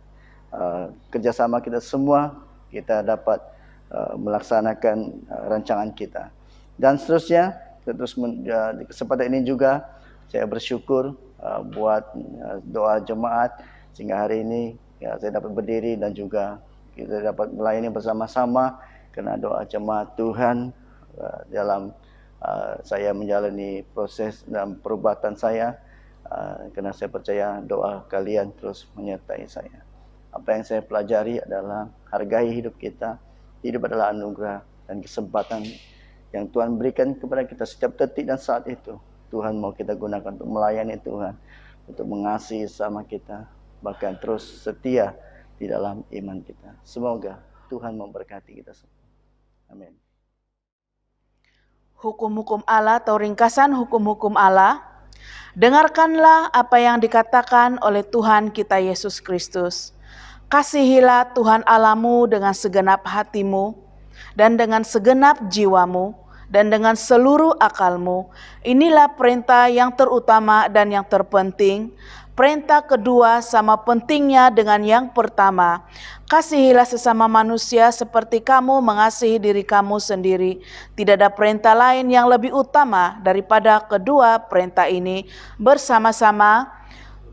kerjasama kita semua, kita dapat melaksanakan rancangan kita. Dan seterusnya, terus di kesempatan ini juga saya bersyukur buat doa jemaat sehingga hari ini saya dapat berdiri dan juga kita dapat melayani bersama-sama karena doa jemaat Tuhan dalam saya menjalani proses dan perubatan saya, karena saya percaya doa kalian terus menyertai saya. Apa yang saya pelajari adalah hargai hidup kita. Hidup adalah anugerah dan kesempatan yang Tuhan berikan kepada kita setiap detik dan saat itu. Tuhan mau kita gunakan untuk melayani Tuhan, untuk mengasihi sama kita, bahkan terus setia di dalam iman kita. Semoga Tuhan memberkati kita semua. Amin. Hukum-hukum Allah atau ringkasan hukum-hukum Allah. Dengarkanlah apa yang dikatakan oleh Tuhan kita Yesus Kristus. Kasihilah Tuhan Allahmu dengan segenap hatimu, dan dengan segenap jiwamu, dan dengan seluruh akalmu. Inilah perintah yang terutama dan yang terpenting. Perintah kedua sama pentingnya dengan yang pertama. Kasihilah sesama manusia seperti kamu mengasihi diri kamu sendiri. Tidak ada perintah lain yang lebih utama daripada kedua perintah ini. Bersama-sama,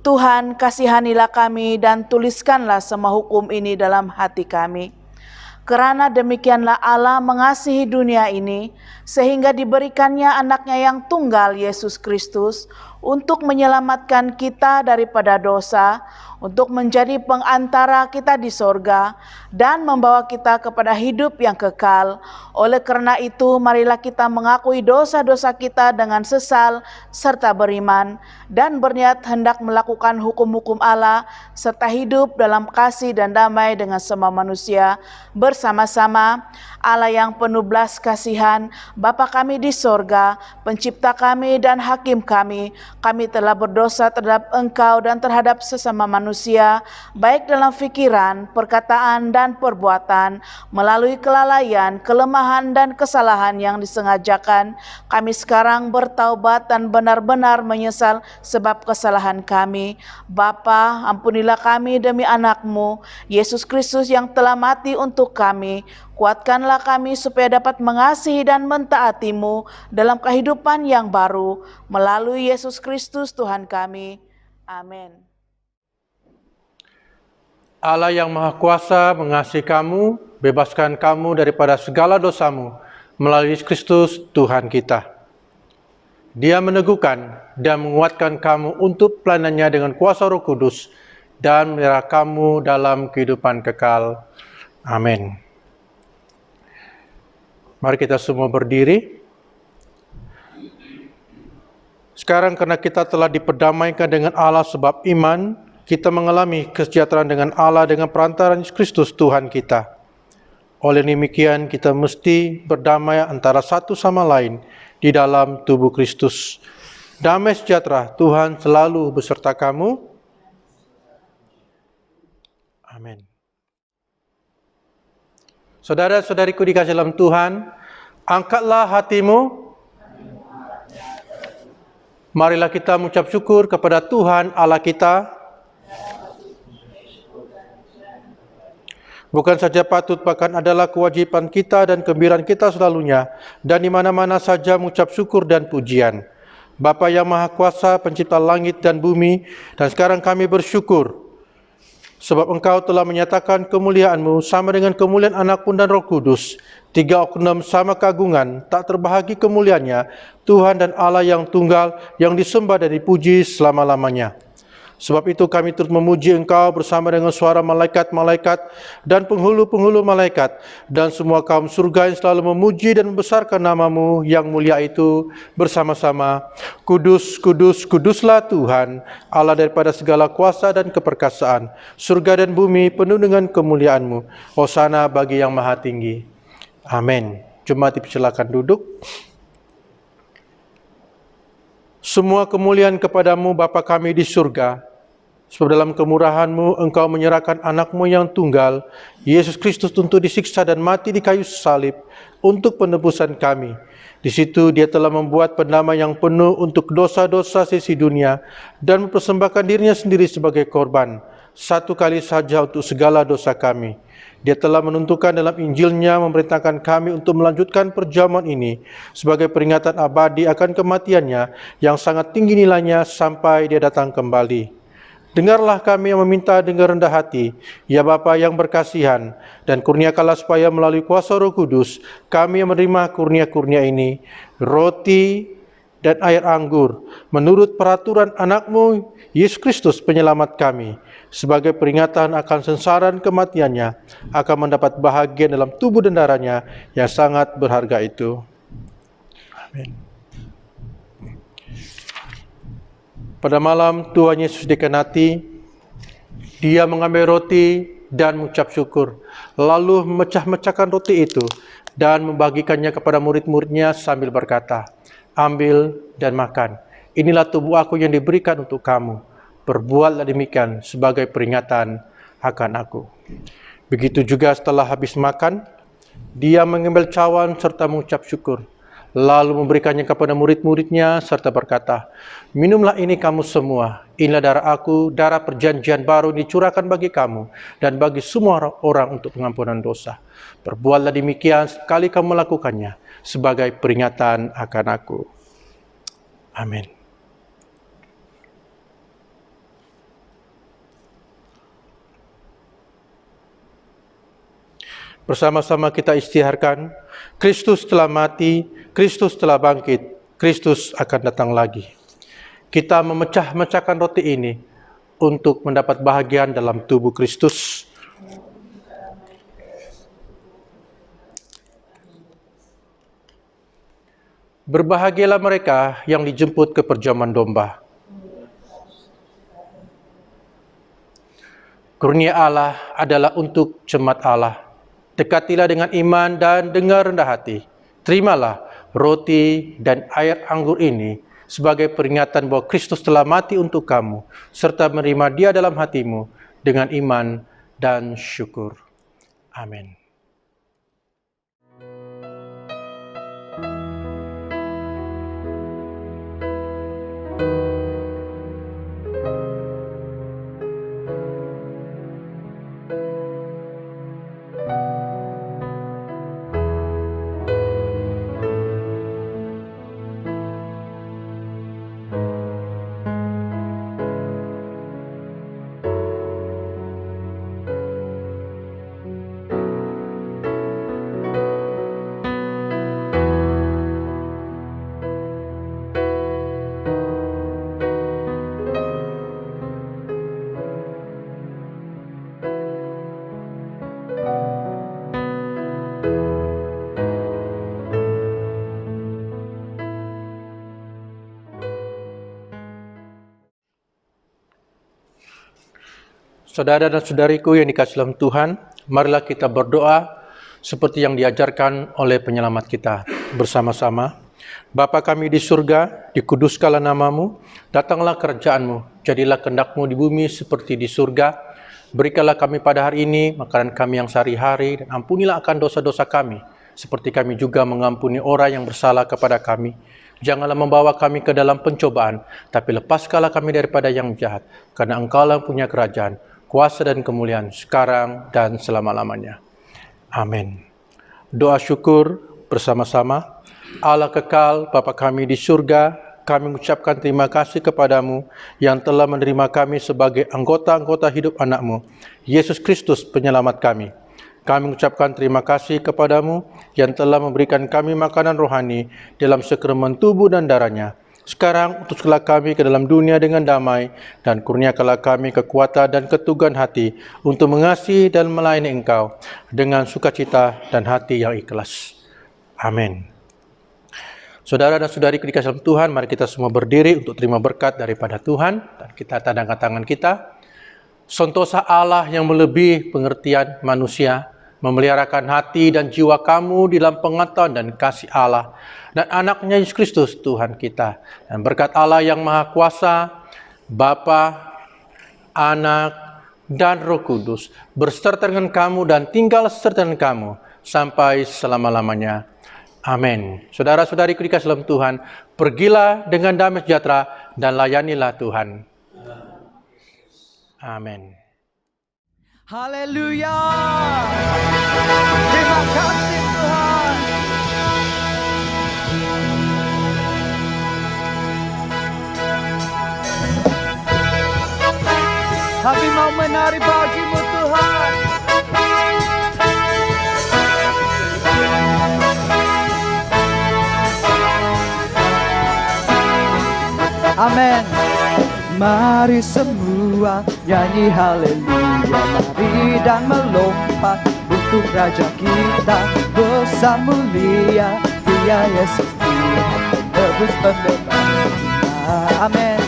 Tuhan kasihanilah kami dan tuliskanlah semua hukum ini dalam hati kami. Kerana demikianlah Allah mengasihi dunia ini, sehingga diberikannya anaknya yang tunggal, Yesus Kristus, untuk menyelamatkan kita daripada dosa, untuk menjadi pengantara kita di sorga, dan membawa kita kepada hidup yang kekal. Oleh karena itu, marilah kita mengakui dosa-dosa kita dengan sesal, serta beriman, dan berniat hendak melakukan hukum-hukum Allah, serta hidup dalam kasih dan damai dengan semua manusia, bersama-sama. Allah yang penuh belas kasihan, Bapa kami di sorga, pencipta kami dan hakim kami telah berdosa terhadap Engkau dan terhadap sesama manusia, baik dalam pikiran, perkataan, dan perbuatan, melalui kelalaian, kelemahan, dan kesalahan yang disengajakan. Kami sekarang bertaubat dan benar-benar menyesal sebab kesalahan kami. Bapa, ampunilah kami demi anak-Mu, Yesus Kristus yang telah mati untuk kami. Kuatkanlah kami supaya dapat mengasihi dan mentaati-Mu dalam kehidupan yang baru, melalui Yesus Kristus Tuhan kami. Amin. Allah yang Maha Kuasa mengasihi kamu, bebaskan kamu daripada segala dosamu, melalui Yesus Kristus Tuhan kita. Dia meneguhkan dan menguatkan kamu untuk pelayanannya dengan kuasa Roh Kudus, dan memelihara kamu dalam kehidupan kekal. Amin. Mari kita semua berdiri. Sekarang karena kita telah diperdamaikan dengan Allah sebab iman, kita mengalami kesejahteraan dengan Allah dengan perantaraan Yesus Kristus Tuhan kita. Oleh demikian kita mesti berdamai antara satu sama lain di dalam tubuh Kristus. Damai sejahtera Tuhan selalu beserta kamu. Amin. Saudara-saudariku dikasihi dalam Tuhan, angkatlah hatimu. Marilah kita mengucap syukur kepada Tuhan Allah kita. Bukan saja patut, bahkan adalah kewajiban kita dan kegembiraan kita selalunya, dan di mana-mana saja mengucap syukur dan pujian. Bapa yang Maha Kuasa, pencipta langit dan bumi, dan sekarang kami bersyukur, sebab Engkau telah menyatakan kemuliaan-Mu sama dengan kemuliaan Anak-Mu dan Roh Kudus, 3 oknum sama keagungan, tak terbahagi kemuliaannya, Tuhan dan Allah yang tunggal, yang disembah dan dipuji selama-lamanya. Sebab itu kami turut memuji Engkau bersama dengan suara malaikat-malaikat dan penghulu-penghulu malaikat dan semua kaum surga yang selalu memuji dan membesarkan nama-Mu yang mulia itu bersama-sama. Kudus, kudus, kuduslah Tuhan, Allah daripada segala kuasa dan keperkasaan. Surga dan bumi penuh dengan kemuliaan-Mu. Hosana bagi yang maha tinggi. Amin. Jemaat dipersilakan duduk. Semua kemuliaan kepadamu Bapa kami di surga, sebab dalam kemurahan-Mu Engkau menyerahkan Anak-Mu yang tunggal, Yesus Kristus, untuk disiksa dan mati di kayu salib untuk penebusan kami. Di situ Dia telah membuat pendamaian yang penuh untuk dosa-dosa sisi dunia dan mempersembahkan dirinya sendiri sebagai korban, satu kali saja untuk segala dosa kami. Dia telah menentukan dalam Injil-Nya memerintahkan kami untuk melanjutkan perjamuan ini sebagai peringatan abadi akan kematian-Nya yang sangat tinggi nilainya sampai Dia datang kembali. Dengarlah kami yang meminta dengan rendah hati, ya Bapa yang berkasihan, dan kurniakanlah supaya melalui kuasa Roh Kudus kami yang menerima kurnia-kurnia ini, roti dan air anggur, menurut peraturan Anak-Mu Yesus Kristus penyelamat kami, sebagai peringatan akan sengsara dan kematian-Nya, akan mendapat bahagian dalam tubuh dan darah-Nya yang sangat berharga itu. Amin. Pada malam Tuhan Yesus dikenati, Dia mengambil roti dan mengucap syukur, lalu memecah-mecahkan roti itu dan membagikannya kepada murid-murid-Nya sambil berkata, "Ambil dan makan. Inilah tubuh Aku yang diberikan untuk kamu. Perbuatlah demikian sebagai peringatan akan Aku." Begitu juga setelah habis makan, Dia mengambil cawan serta mengucap syukur, lalu memberikannya kepada murid-murid-Nya serta berkata, "Minumlah ini kamu semua, inilah darah Aku, darah perjanjian baru dicurahkan bagi kamu dan bagi semua orang untuk pengampunan dosa. Perbuatlah demikian sekali kamu melakukannya sebagai peringatan akan Aku." Amin. Bersama-sama kita istiharkan, Kristus telah mati, Kristus telah bangkit, Kristus akan datang lagi. Kita memecah-mecahkan roti ini untuk mendapat bahagian dalam tubuh Kristus. Berbahagialah mereka yang dijemput ke perjamuan domba. Kurnia Allah adalah untuk jemaat Allah. Dekatilah dengan iman dan dengan rendah hati. Terimalah roti dan air anggur ini sebagai peringatan bahwa Kristus telah mati untuk kamu, serta menerima Dia dalam hatimu dengan iman dan syukur. Amin. Saudara dan saudariku yang dikasihi dalam Tuhan, marilah kita berdoa seperti yang diajarkan oleh penyelamat kita bersama-sama. Bapa kami di surga, dikuduskanlah nama-Mu, datanglah kerajaan-Mu, jadilah kehendak-Mu di bumi seperti di surga. Berikanlah kami pada hari ini makanan kami yang sehari-hari, dan ampunilah akan dosa-dosa kami, seperti kami juga mengampuni orang yang bersalah kepada kami. Janganlah membawa kami ke dalam pencobaan, tapi lepaskanlah kami daripada yang jahat, karena Engkau-lah punya kerajaan, kuasa dan kemuliaan sekarang dan selama-lamanya. Amin. Doa syukur bersama-sama. Allah kekal, Bapa kami di surga, kami mengucapkan terima kasih kepadamu yang telah menerima kami sebagai anggota-anggota hidup anak-Mu, Yesus Kristus penyelamat kami. Kami mengucapkan terima kasih kepadamu yang telah memberikan kami makanan rohani dalam sakramen tubuh dan darah-Nya. Sekarang utuslah kami ke dalam dunia dengan damai dan kurniakanlah kami kekuatan dan keteguhan hati untuk mengasihi dan melayani Engkau dengan sukacita dan hati yang ikhlas. Amin. Saudara dan saudari dikasih dalam Tuhan, mari kita semua berdiri untuk terima berkat daripada Tuhan dan kita tadangkan tangan kita. Sentosa Allah yang melebihi pengertian manusia, memeliharakan hati dan jiwa kamu di dalam pengetahuan dan kasih Allah dan anaknya Yesus Kristus Tuhan kita. Dan berkat Allah yang Maha Kuasa, Bapa, Anak, dan Roh Kudus berserta dengan kamu dan tinggal serta dengan kamu sampai selama-lamanya. Amin. Saudara-saudari dikasih dalam Tuhan, pergilah dengan damai sejahtera dan layanilah Tuhan. Amin. Haleluya. Terima kasih Tuhan. Kami mau menari bagi-Mu Tuhan. Amin. Mari semua nyanyi haleluya, mari dan melompat untuk Raja kita besar mulia, Dia Yesus Tuhan penebus pembebas kita. Amin.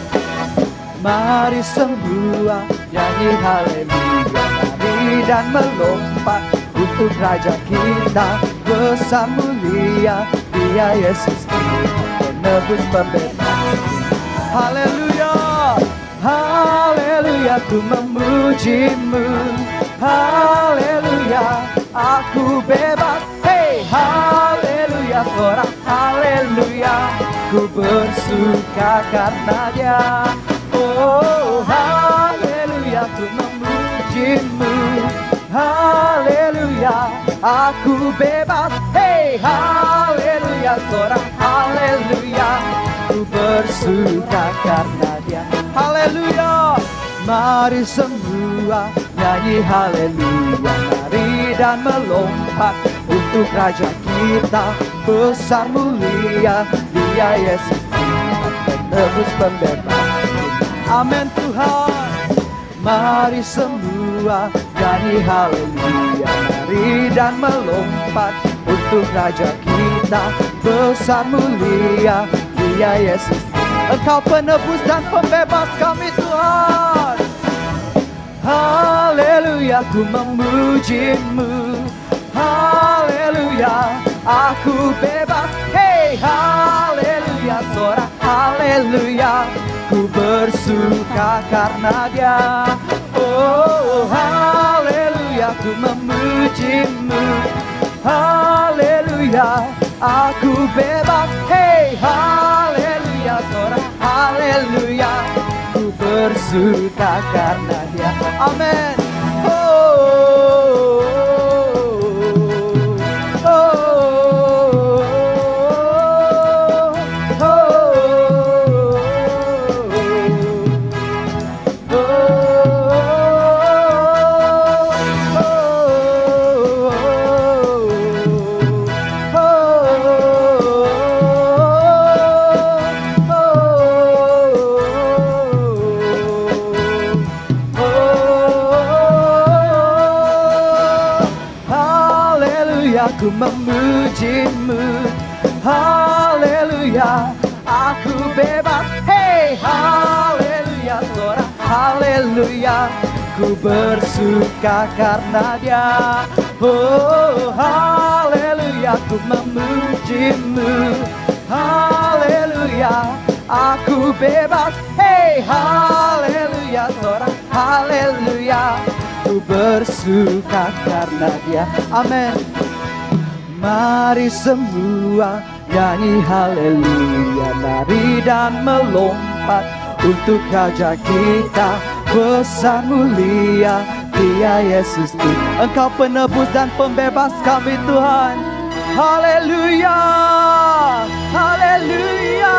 Mari semua nyanyi haleluya, mari dan melompat untuk Raja kita besar mulia, Dia Yesus Tuhan penebus pembebas. Haleluya, haleluya, ku memuji-Mu. Haleluya, aku bebas. Hey, haleluya, sorak haleluya, ku bersuka karena Dia. Oh, haleluya, ku memuji-Mu. Haleluya, aku bebas. Hey, haleluya, sorak haleluya, ku bersuka karena Dia. Haleluya. Mari semua nyanyi haleluya, mari dan melompat untuk Raja kita besar mulia, Dia Yesus Tuhan penebus pembebas. Amin Tuhan. Mari semua nyanyi haleluya, mari dan melompat untuk Raja kita besar mulia, Dia Yesus Tuhan. Engkau penebus dan pembebas kami Tuhan. Haleluya, ku memuji-Mu. Haleluya, aku bebas. Hey, haleluya, sorak haleluya, ku bersuka karena Dia. Oh, haleluya, ku memuji-Mu. Haleluya, aku bebas. Hey, haleluya, sorak haleluya, ku bersuka karena Dia. Amin. Ku memuji-Mu. Haleluya, aku bebas. Hey, haleluya, sorak haleluya, ku bersuka karena Dia. Oh, haleluya, ku memuji-Mu. Haleluya, aku bebas. Hey, haleluya, sorak haleluya, ku bersuka karena Dia. Amin. Mari semua nyanyi haleluya, mari dan melompat untuk Raja kita besar mulia Dia Yesus Tuhan. Engkau penebus dan pembebas kami Tuhan. Haleluya, haleluya.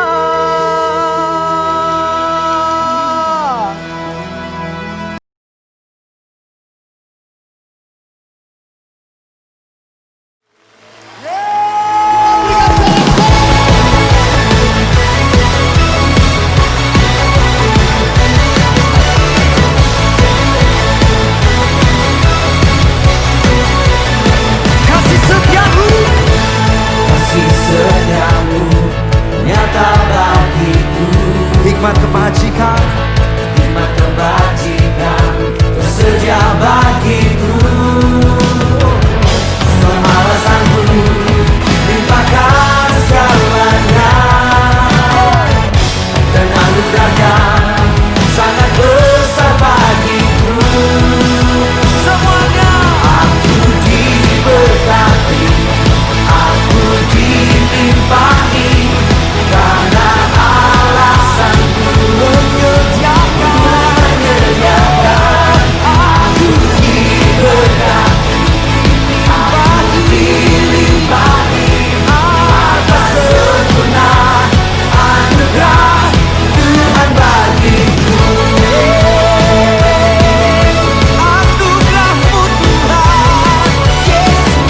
Kasih setiamu nyata bagiku, hikmat kebajikan tersedia bagiku. Alasanku limpahkan segalanya, dan anugerahnya sangat besar bagiku. Semuanya aku diberkati, aku dilimpahi, karena alasanku menyediakan. Aku diberkati, aku dilimpahi, atas sempurna anugerah Tuhan bagiku. Anugerahmu Tuhan Yesus,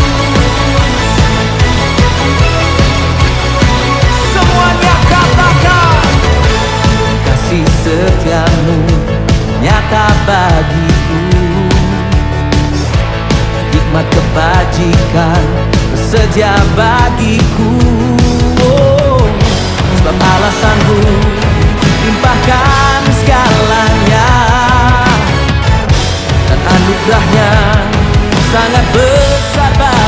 semuanya katakan. Kasih setiamu nyata bagiku, hikmat kebajikan tersedia bagiku. Oh, sebab alasanku limpahkan segalanya, dan anugerahnya sangat besar bagiku.